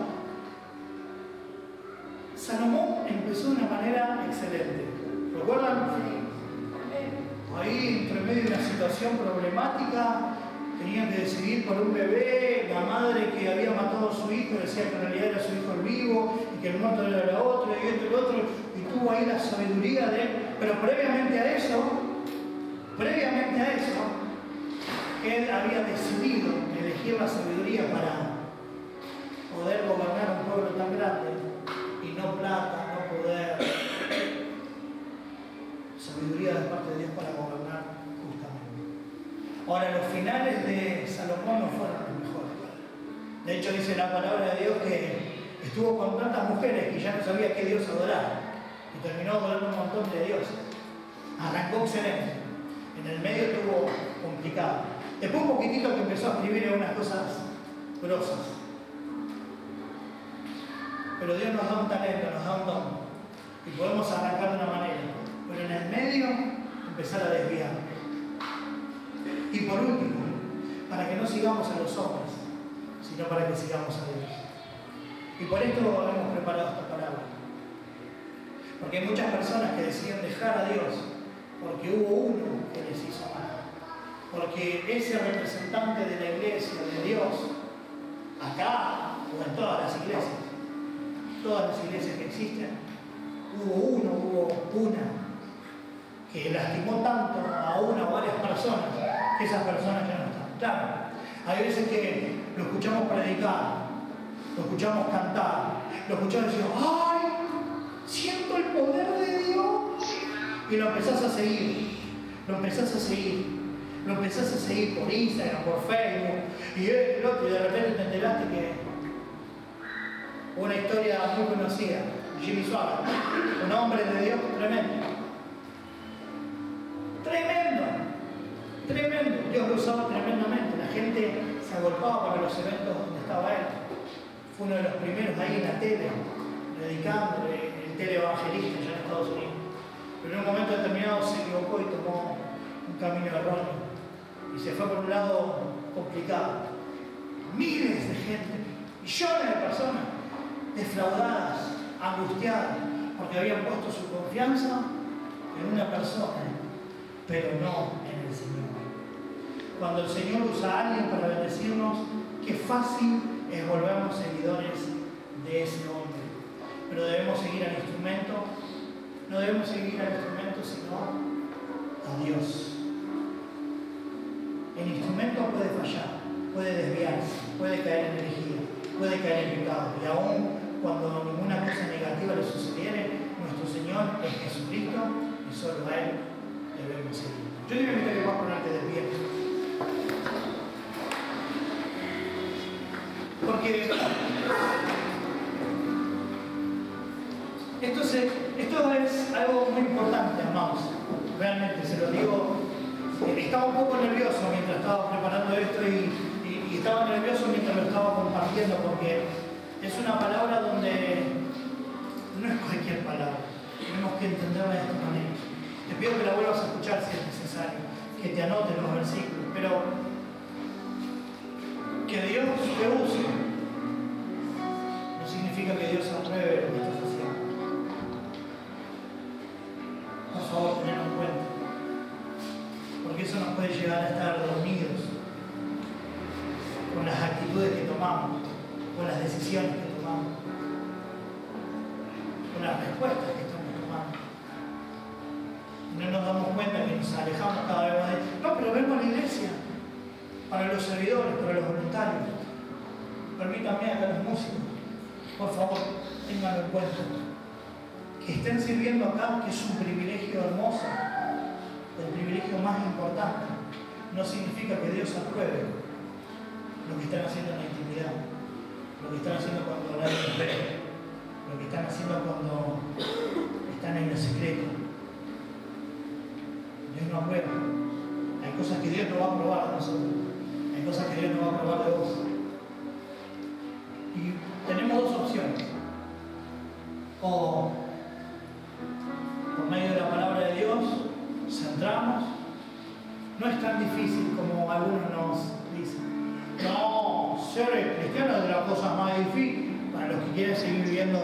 Salomón empezó de una manera excelente. ¿Recuerdan? Ahí, entre medio de una situación problemática, tenían que decidir por un bebé, la madre que había matado a su hijo decía que en realidad era su hijo el vivo, y que el muerto era el otro, y esto y el otro, y tuvo ahí la sabiduría de... Pero previamente a eso, él había decidido elegir la sabiduría para poder gobernar un pueblo tan grande, y no plata, no poder... Sabiduría de parte de Dios para gobernar justamente. Ahora, los finales de Salomón no fueron los mejores. De hecho, dice la palabra de Dios que estuvo con tantas mujeres que ya no sabía qué Dios adorar. Y terminó adorando un montón de dioses. Arrancó excelente. En el medio estuvo complicado. Después un poquitito que empezó a escribir algunas cosas grosas. Pero Dios nos da un talento, nos da un don. Y podemos arrancar de una manera. Pero en el medio empezar a desviar. Y por último, para que no sigamos a los hombres, sino para que sigamos a Dios. Y por esto hemos preparado esta palabra. Porque hay muchas personas que deciden dejar a Dios porque hubo uno que les hizo mal. Porque ese representante de la iglesia, de Dios, acá o en todas las iglesias que existen, hubo una que lastimó tanto a una o varias personas, que esas personas ya no están. Claro, hay veces que lo escuchamos predicar, lo escuchamos cantar, lo escuchamos decir, ¡ay! Siento el poder de Dios. Y lo empezás a seguir, lo empezás a seguir por Instagram, por Facebook, y el otro, y de repente te enteraste que una historia muy conocida, Jimmy Swaggart, un hombre de Dios tremendo. Tremendo, Dios lo usaba tremendamente, la gente se agolpaba para los eventos donde estaba él. Fue uno de los primeros ahí en la tele, predicando, el teleevangelista ya en Estados Unidos. Pero en un momento determinado se equivocó y tomó un camino erróneo y se fue por un lado complicado. Miles de gente, millones de personas defraudadas, angustiadas, porque habían puesto su confianza en una persona, pero no en el Señor. Cuando el Señor usa a alguien para bendecirnos, qué fácil es volvernos seguidores de ese hombre. Pero debemos seguir al instrumento, no debemos seguir al instrumento sino a Dios. El instrumento puede fallar, puede desviarse, puede caer en herejía, puede caer en pecado. Y aún cuando ninguna cosa negativa le sucediere, nuestro Señor es Jesucristo y solo a Él debemos seguir. Yo te invito a que vas a ponerte de pie. Porque esto es algo muy importante, amados. Realmente, se lo digo. Estaba un poco nervioso mientras estaba preparando esto y estaba nervioso mientras lo estaba compartiendo porque es una palabra donde no es cualquier palabra. Tenemos que entenderla de esta manera. Te pido que la vuelvas a escuchar si es necesario. Que que te anoten los versículos, pero que Dios te use no significa que Dios apruebe lo que estás haciendo. Por favor, tenedlo en cuenta, porque eso nos puede llegar a estar dormidos con las actitudes que tomamos, con las decisiones que tomamos, con las respuestas que estamos tomando. No nos damos cuenta que nos alejamos cada vez más de... No, pero vengo a la iglesia para los servidores, para los voluntarios. Permítanme acá los músicos. Por favor, ténganlo en cuenta. Que estén sirviendo acá, que es un privilegio hermoso, el privilegio más importante, no significa que Dios apruebe lo que están haciendo en la intimidad, lo que están haciendo cuando nadie los ve, lo que están haciendo cuando están en el secreto. Dios no aprueba. Hay cosas que Dios no va a aprobar de nosotros. Hay cosas que Dios no va a aprobar de vos. Y tenemos dos opciones. O por medio de la palabra de Dios centramos. No es tan difícil como algunos nos dicen. No, ser cristiano es de las cosas más difíciles para los que quieren seguir viviendo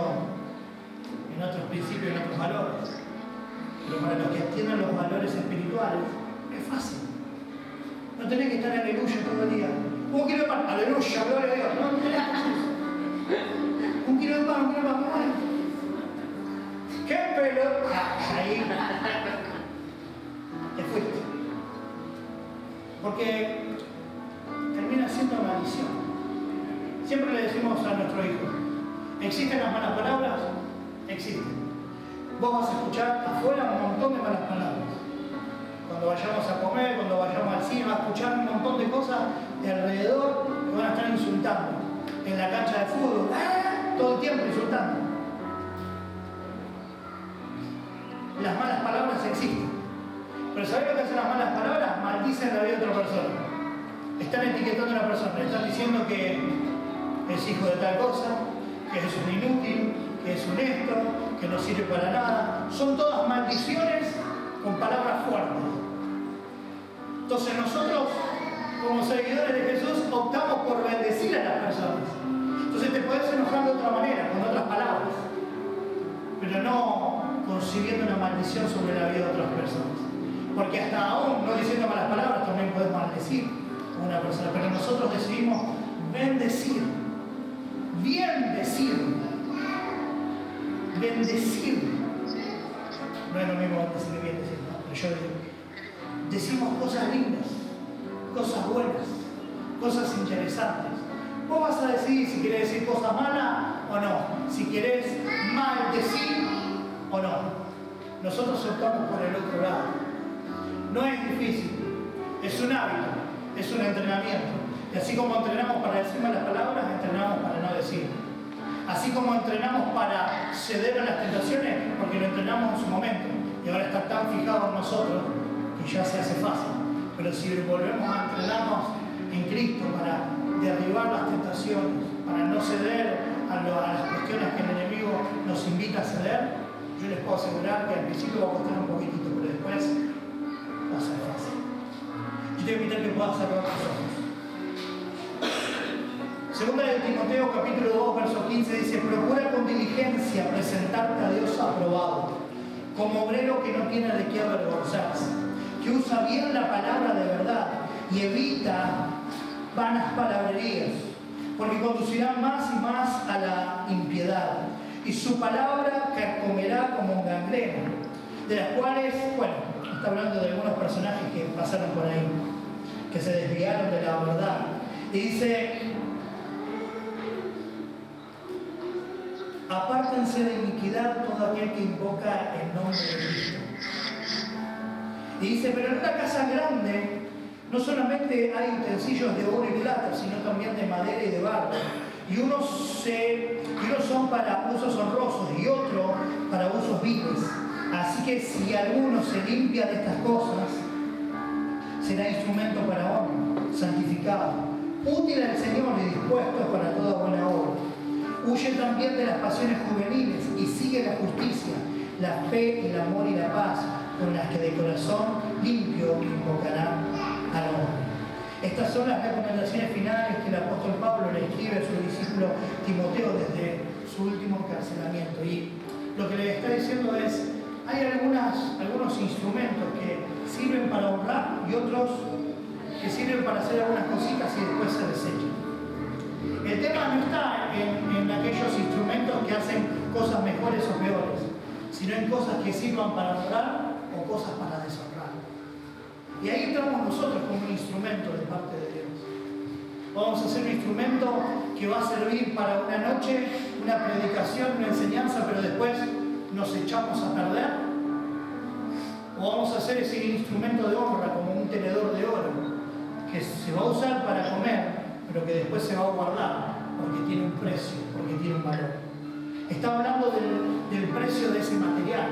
en otros principios y en otros valores. Pero para los que entienden los valores espirituales, es fácil. No tenés que estar en aleluya todo el día. Un kilo de pan, aleluya, gloria a Dios. No tenés que hacer eso. Un kilo de pan, bueno. ¡Qué pelota! Ahí te fuiste. Porque termina siendo maldición. Siempre le decimos a nuestro hijo, ¿existen las malas palabras? Existen. Vos vas a escuchar afuera un montón de malas palabras. Cuando vayamos a comer, cuando vayamos al cine, vas a escuchar un montón de cosas de alrededor que van a estar insultando. En la cancha de fútbol, todo el tiempo insultando. Las malas palabras existen. Pero ¿sabés lo que hacen las malas palabras? Maldicen la vida de otra persona. Están etiquetando a una persona, le están diciendo que es hijo de tal cosa, que es un inútil, que es honesto, que no sirve para nada. Son todas maldiciones con palabras fuertes. Entonces nosotros, como seguidores de Jesús, optamos por bendecir a las personas. Entonces te puedes enojar de otra manera, con otras palabras, pero no concibiendo una maldición sobre la vida de otras personas. Porque hasta aún, no diciendo malas palabras, también puedes maldecir a una persona. Pero nosotros decidimos bendecir, bien decir. Bendecir. No es lo mismo bendecir que bien decir, no, pero yo digo, decimos cosas lindas, cosas buenas, cosas interesantes. Vos vas a decidir si querés decir cosas malas o no, si querés maldecir o no. Nosotros optamos por el otro lado. No es difícil, es un hábito, es un entrenamiento. Y así como entrenamos para decir malas palabras, entrenamos para no decir. Así como entrenamos para ceder a las tentaciones, porque lo entrenamos en su momento. Y ahora está tan fijado en nosotros que ya se hace fácil. Pero si volvemos a entrenarnos en Cristo para derribar las tentaciones, para no ceder a las cuestiones que el enemigo nos invita a ceder, yo les puedo asegurar que al principio va a costar un poquitito, pero después va a ser fácil. Yo te voy a invitar que puedas cerrar tus ojos. Segunda de Timoteo capítulo 2, verso 15 dice: procura con diligencia presentarte a Dios aprobado, como obrero que no tiene de qué avergonzarse, que usa bien la palabra de verdad y evita vanas palabrerías, porque conducirán más y más a la impiedad, y su palabra carcomerá como un gangreno, de las cuales, bueno, está hablando de algunos personajes que pasaron por ahí, que se desviaron de la verdad. Y dice: apártense de iniquidad todo aquel que invoca el nombre de Cristo. Y dice: pero en una casa grande no solamente hay utensilios de oro y plata, sino también de madera y de barro. Y unos son para usos honrosos y otros para usos viles. Así que si alguno se limpia de estas cosas, será instrumento para honra, santificado, útil al Señor y dispuesto para toda buena obra. Huye también de las pasiones juveniles y sigue la justicia, la fe, el amor y la paz, con las que de corazón limpio invocarán al hombre. Estas son las recomendaciones finales que el apóstol Pablo le escribe a su discípulo Timoteo desde su último encarcelamiento. Y lo que le está diciendo es, hay algunos instrumentos que sirven para honrar y otros que sirven para hacer algunas cositas y después se desechan. El tema no está en aquellos instrumentos que hacen cosas mejores o peores, sino en cosas que sirvan para honrar o cosas para deshonrar. Y ahí entramos nosotros como un instrumento de parte de Dios. Vamos a hacer un instrumento que va a servir para una noche, una predicación, una enseñanza, pero después nos echamos a perder. O vamos a hacer ese instrumento de honra como un tenedor de oro, que se va a usar para comer, pero que después se va a guardar, porque tiene un precio, porque tiene un valor. Está hablando del precio de ese material,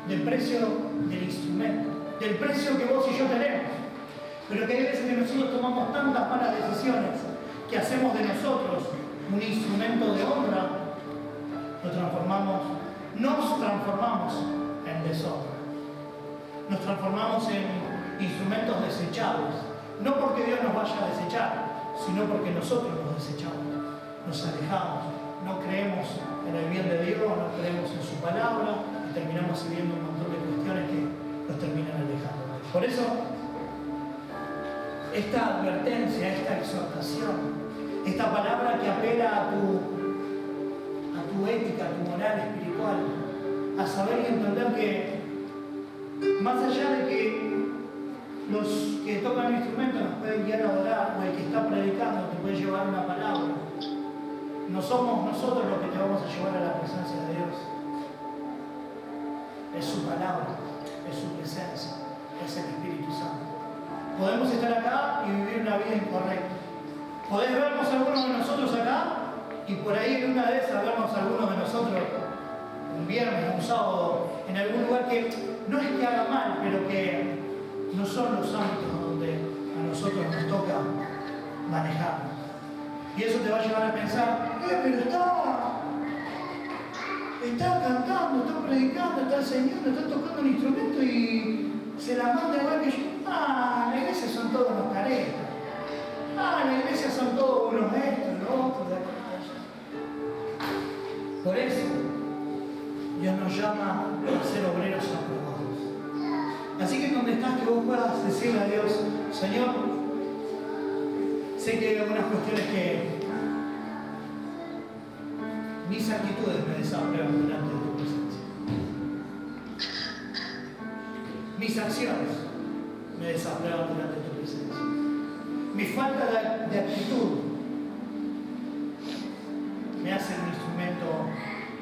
del precio del instrumento, del precio que vos y yo tenemos. Pero que hay veces que nosotros tomamos tantas malas decisiones que hacemos de nosotros un instrumento de honra, nos transformamos en deshonra. Nos transformamos en instrumentos desechables. No porque Dios nos vaya a desechar, sino porque nosotros nos desechamos, nos alejamos, no creemos en el bien de Dios, no creemos en su palabra y terminamos siguiendo un montón de cuestiones que nos terminan alejando. Por eso, esta advertencia, esta exhortación, esta palabra que apela a tu ética, a tu moral espiritual, a saber y entender que más allá de que los que tocan el instrumento nos pueden guiar a adorar, o el que está predicando te puede llevar una palabra, no somos nosotros los que te vamos a llevar a la presencia de Dios. Es su palabra, es su presencia, es el Espíritu Santo. Podemos estar acá y vivir una vida incorrecta. Podés vernos algunos de nosotros acá y por ahí en una de esas vernos algunos de nosotros un viernes, un sábado, en algún lugar que no es que haga mal, pero que no son los ámbitos donde a nosotros nos toca manejar. Y eso te va a llevar a pensar, pero está cantando, está predicando, está enseñando, está tocando un instrumento y se la manda igual que yo. La iglesia son todos los caretas. La iglesia son todos unos estos, los otros, de acá. Por eso, Dios nos llama a ser obreros aprobados. Así que donde estás, que vos puedas decirle a Dios, Señor, sé que hay algunas cuestiones que mis actitudes me desaprueban delante de tu presencia. Mis acciones me desaprueban delante de tu presencia. Mi falta de actitud me hace un instrumento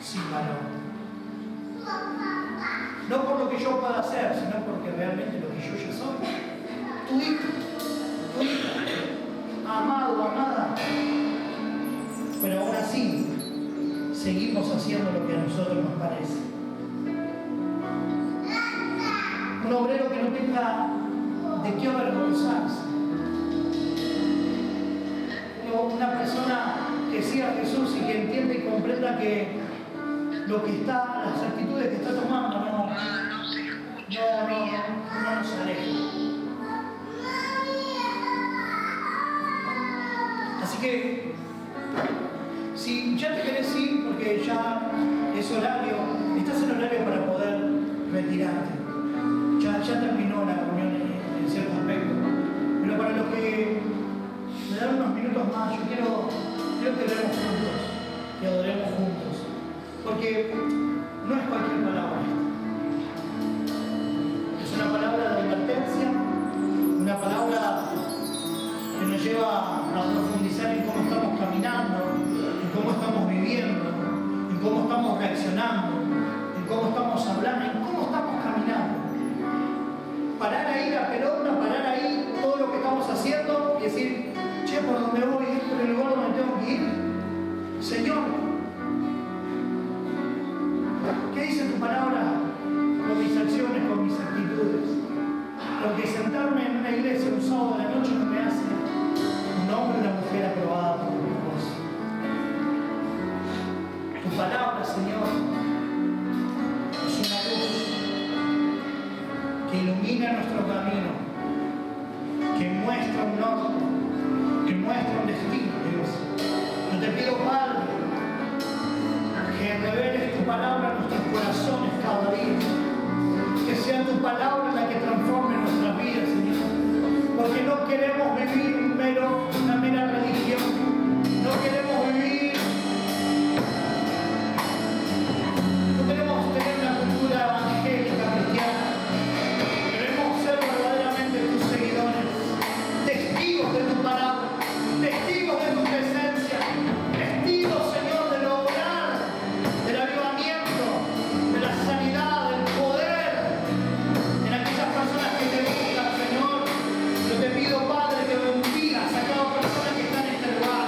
sin valor. No por lo que yo pueda hacer, sino porque realmente lo que yo ya soy. Tu hijo, amado, amada. Pero aún así, seguimos haciendo lo que a nosotros nos parece. Un obrero que no tenga de qué avergonzarse. Una persona que siga a Jesús y que entienda y comprenda que lo que está, las actitudes que está tomando no nos aleja. Así que, si ya te querés ir porque ya es horario, estás en horario para poder retirarte. Ya terminó la reunión en cierto aspecto. Pero para los que me dan unos minutos más, yo quiero que oremos juntos, que adoremos juntos. Porque no es cualquier palabra esta. Es una palabra de advertencia, una palabra que nos lleva a profundizar en cómo estamos caminando, en cómo estamos viviendo, en cómo estamos reaccionando, en cómo estamos hablando, en cómo estamos caminando. Parar ahí la pelota, parar ahí todo lo que estamos haciendo y decir, che, por donde voy, es por el lugar donde tengo que ir. Señor, ¿qué dice tu palabra con mis acciones, con mis actitudes? Porque sentarme en una iglesia un sábado de la noche no me hace un hombre o una mujer aprobada por Dios. Tu palabra, Señor, es una luz que ilumina nuestro camino, que muestra un norte, que muestra un destino, Dios. Yo te pido, Padre, que reveles tu palabra en nuestros corazones cada día, que sea tu palabra la que transforme nuestras vidas, Señor, porque no queremos vivir una mera religión, no queremos vivir, no queremos tener una cultura evangélica cristiana, queremos ser verdaderamente tus seguidores, testigos de tu palabra, testigos de tu presencia, testigos, Señor, del obrar, del avivamiento, de la sanidad, del poder en aquellas personas que te buscan, Señor. Yo te pido, Padre, que bendigas a cada persona que está en este lugar,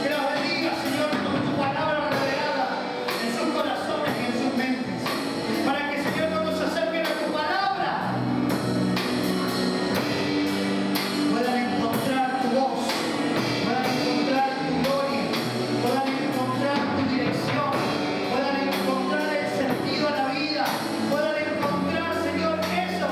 que los bendigas, Señor, con tu palabra revelada en sus corazones y en sus mentes, para que, Señor, cuando se acerquen a tu palabra puedan encontrar tu voz, puedan encontrar tu gloria, puedan encontrar tu dirección, puedan encontrar el sentido a la vida, puedan encontrar, Señor, eso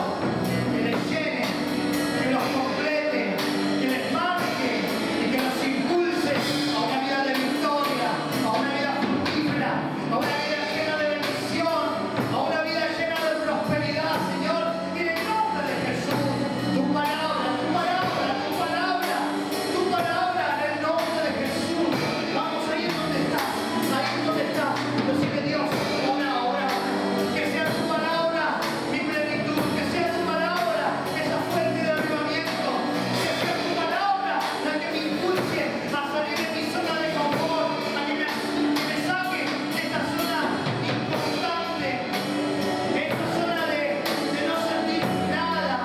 que les llene, que los complete, que les marque y que los impulse a una vida de victoria, a una vida fructífera, a una vida llena de bendición, a una vida llena de prosperidad, Señor, en el nombre de Jesús. Tu palabra, tu palabra, tu palabra, tu palabra en el nombre de Jesús. Vamos ahí donde estás, ahí donde estás. Yo sé que Dios, ora, que sea tu palabra mi plenitud, que sea tu palabra esa fuente de avivamiento, que sea tu palabra la que me impulse a salir de mi zona de confort, a que me saque de esta zona inconstante, esta zona de no sentir nada,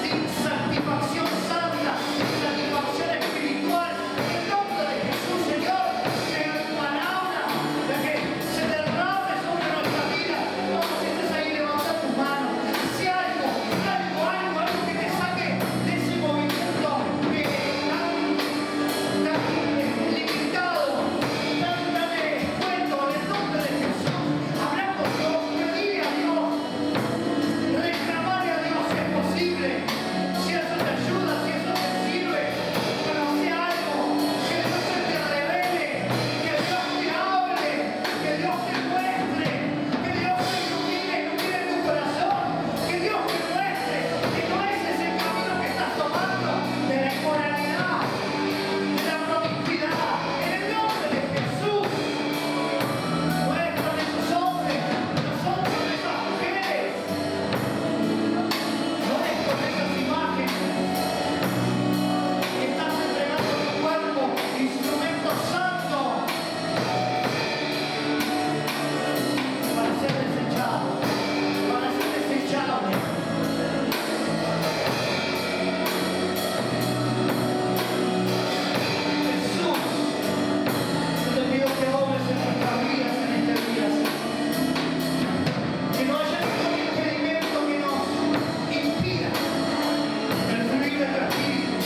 de insatisfacción santa, insatisfacción espiritual. En el nombre de Jesús, Señor, sea tu palabra la que se derrame sobre nuestra vida. Vamos, si estás ahí, levanta tus manos. Si algo que te saque de ese movimiento tan limitado, tan expuesto, en el nombre de Jesús. Habla con Dios, pedirle a Dios, reclamarle a Dios si es posible, si eso te ayuda, si eso te sirve, pero sea algo que Dios se te revele, que Dios te hable, que Dios te muestre, que Dios te ilumine tu corazón, que Dios te muestre que no es ese camino que estás tomando de la inmoralidad, de la promiscuidad. En el nombre de Jesús, muéstrame tus hombres, nosotros esas mujeres, no es con esas imágenes que estás entregando tu cuerpo, instrumento santo, para ser desechado, para ser desechable. Jesús, yo te pido que obres en nuestras vidas en este día, Señor. Que no haya ningún impedimento que nos impida el fluir de tu espíritu.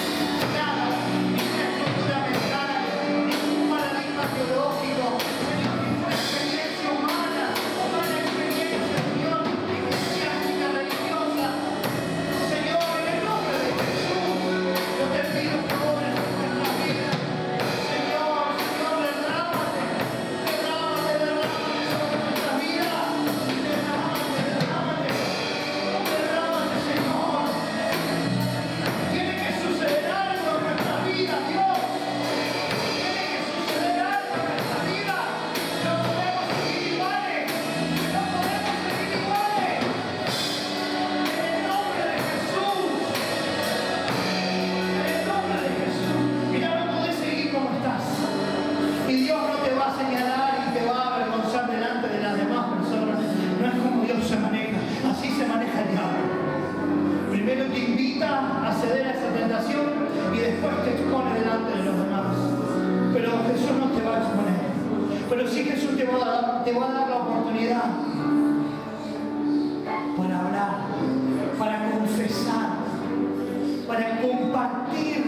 Nada, ninguna estructura mental, ningún paradigma teológico, Señor, ninguna experiencia humana, o mala experiencia, Señor, eclesiástica, religiosa. Señor, en el nombre de Jesús, yo te pido que obres en nuestra vida. Señor, derrámate sobre nuestra vida. Derrámate, Señor. Tiene que suceder algo en nuestra vida, Dios. Tiene que suceder algo en nuestra vida. No podemos seguir iguales. No podemos seguir iguales. En el nombre de Jesús. En el nombre de Jesús. Mira, no podés seguir como estás. Y Dios no te va a señalar y te va a avergonzar delante de las demás personas. No es como Dios se maneja. Así se maneja el diablo. Primero te invita a ceder a esa tentación y después te expone delante de los demás. Pero Jesús no te va a exponer. Pero sí Jesús te va a dar la oportunidad para hablar, para confesar, para compartir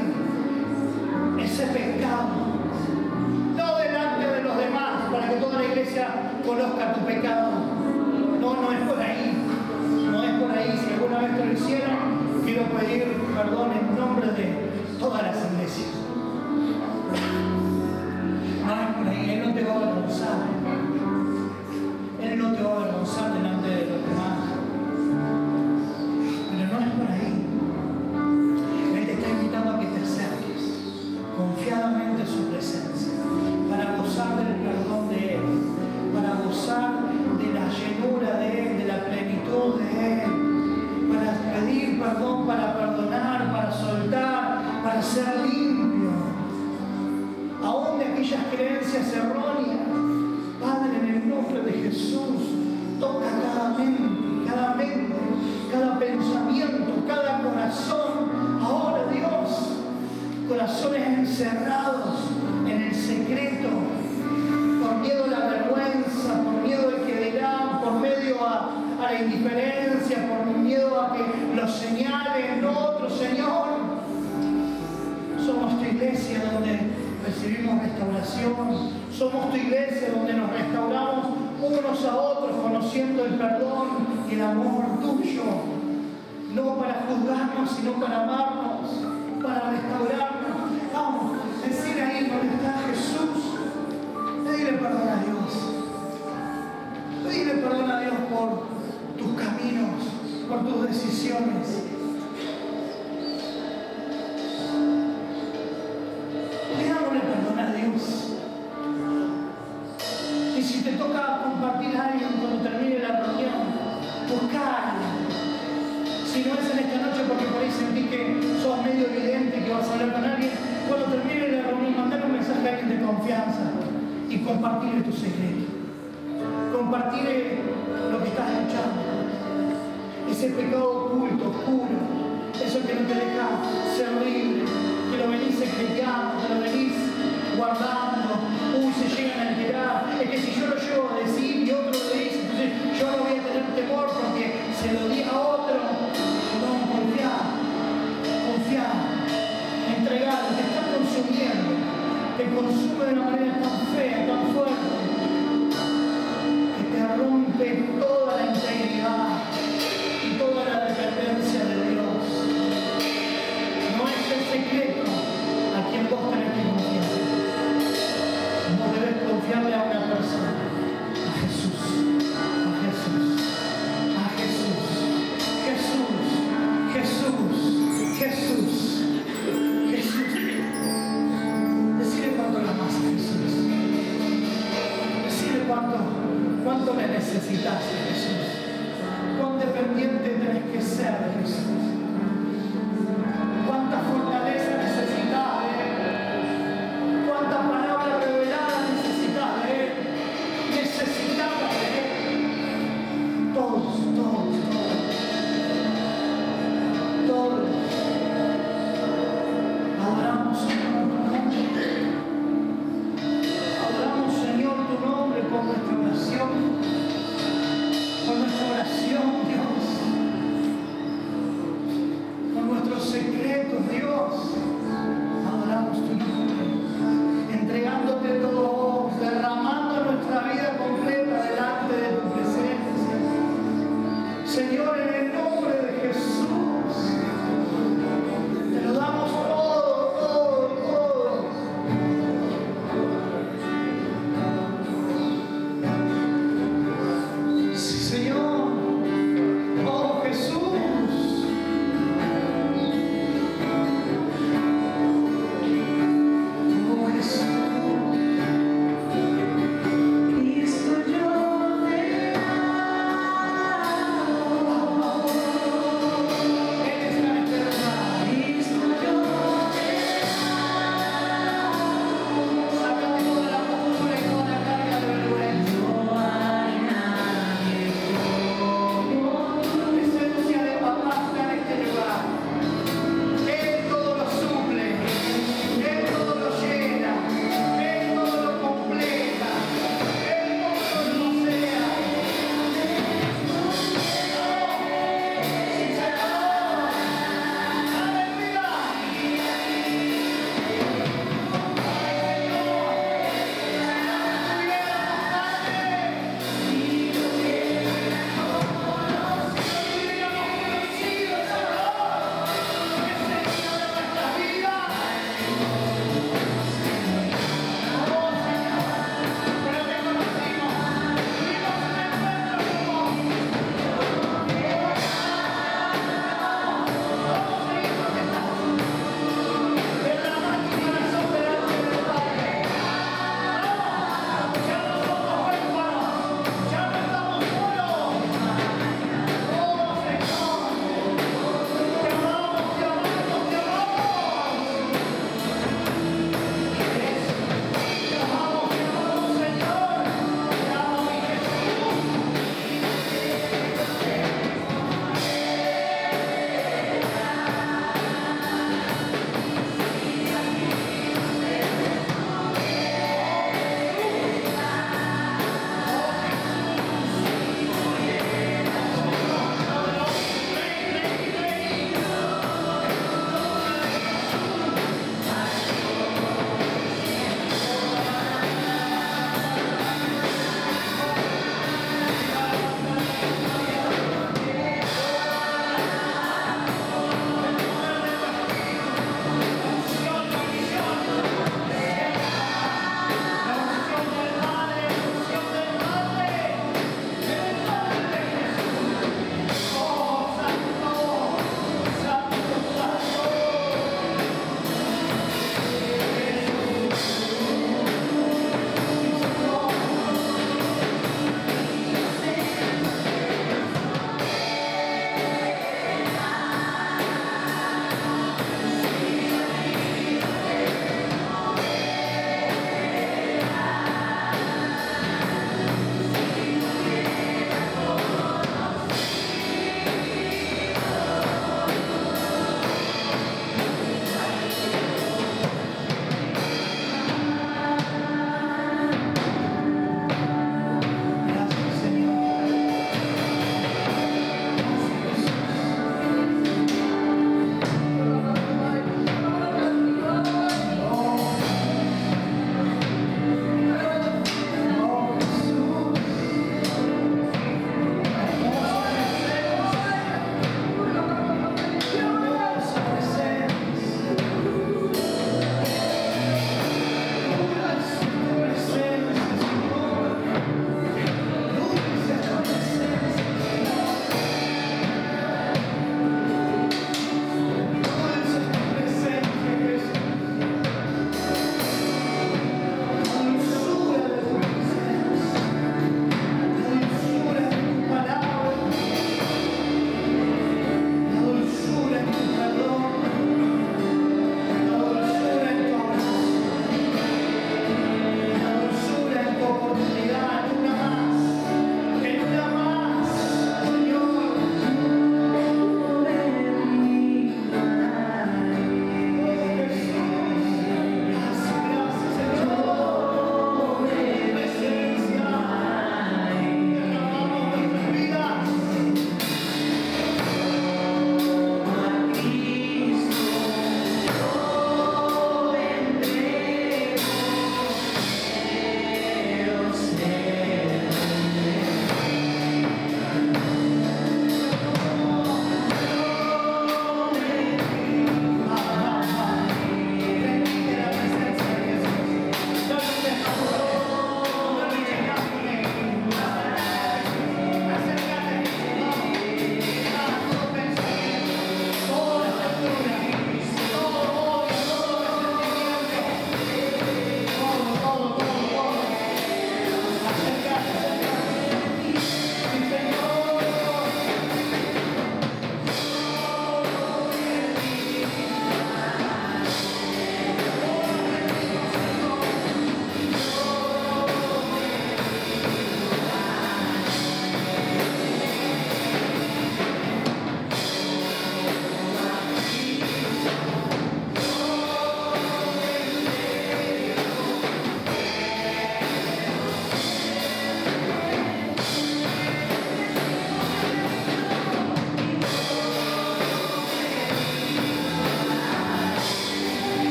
ese pecado. No delante de los demás, para que toda la iglesia conozca tu pecado. No es por ahí. No es por ahí. Si alguna maestros lo hicieron, quiero pedir perdón en nombre de todas las iglesias. No es por ahí, Él no te va a avergonzar. Él no te va a avergonzar delante de los demás. Pero no es por ahí. Él te está invitando a que te acerques confiadamente a su presencia para gozar del perdón de Él, para gozar de la llenura de Él, de la plenitud de Él, para pedir perdón, para perdonar, para soltar, para ser limpio, aún de aquellas creencias erróneas. Padre, en el nombre de Jesús, toca cada mente, cada pensamiento, cada corazón. Ahora, Dios, corazones encerrados en el secreto, por miedo a la vergüenza, por miedo al que dirán, por medio a la indiferencia, por miedo a que los señalen otros. Señor, somos tu iglesia donde recibimos restauración, somos tu iglesia donde nos restauramos unos a otros, conociendo el perdón y el amor tuyo, no para juzgarnos, sino para amarnos, para restaurarnos. Vamos, decir ahí donde está Jesús, pedirle perdón a Dios. Pedirle perdón a Dios por tus caminos, por tus decisiones. Pidámosle perdón a Dios. Y si te toca compartir a alguien cuando termine la reunión, busca a alguien. Si no es en esta noche porque por ahí sentí que sos medio evidente que vas a hablar con alguien, cuando termine la reunión, mandale un mensaje a alguien de confianza y compartirle tu secreto. Compartirle lo que estás escuchando. Ese pecado oculto, oscuro, eso que no te deja ser libre, que lo venís secretando, que lo venís guardando. Se llegan a enterar. Es que si yo lo llevo a decir y otro lo dice, entonces yo no voy a tener temor porque se lo di a otro. No, confía, entregalo, te está consumiendo, te consume de una manera tan fea, tan fuerte, que te rompe toda la integridad y toda la dependencia de Dios. No es el secreto a quien vos tenés que confiar. Vos debes confiarle a una persona, a Jesús, a Jesús, a Jesús, Jesús, Jesús, Jesús, Jesús. Decirle cuánto le amas a Jesús. Decirle cuánto le necesitas a Jesús.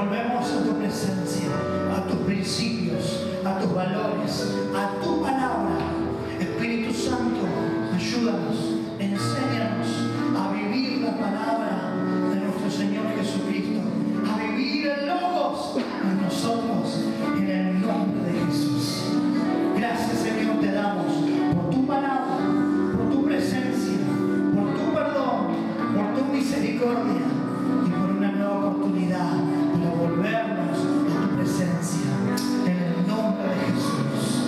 volvemos a tu presencia, a tus principios, a tus valores, a tu palabra. Espíritu Santo, ayúdanos, enséñanos a vivir la palabra de nuestro Señor Jesucristo, a vivir el Logos en nosotros, en el nombre de Jesús. Gracias, Señor, te damos por tu palabra, por tu presencia, por tu perdón, por tu misericordia y por una nueva oportunidad para volvernos a tu presencia. En el nombre de Jesús.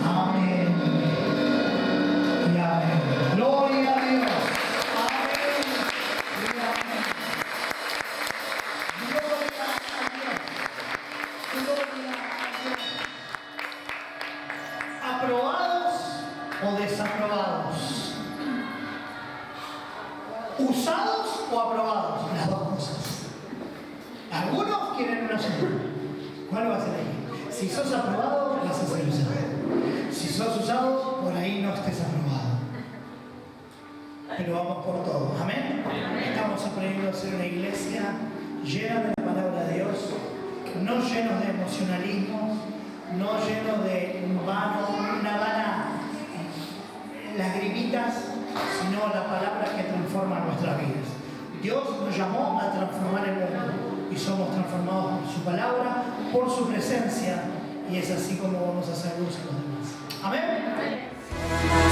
Amén. Y amén. Gloria a Dios. Amén. Y amén. Gloria a Dios. Gloria a Dios. ¿Aprobados o desaprobados? ¿Usados o aprobados? Las dos cosas. Algunos quieren una sola. ¿Cuál vas a elegir? Si sos aprobado, vas a ser usado. Si sos usado, por ahí no estés aprobado. Pero vamos por todo. ¿Amén? Estamos aprendiendo a ser una iglesia llena de la palabra de Dios, no llenos de emocionalismo, no llenos de una vana lagrimitas, sino la palabra que transforma nuestras vidas. Dios nos llamó a transformar el mundo y somos transformados por su palabra, por su presencia, y es así como vamos a ser luz a los demás. Amén.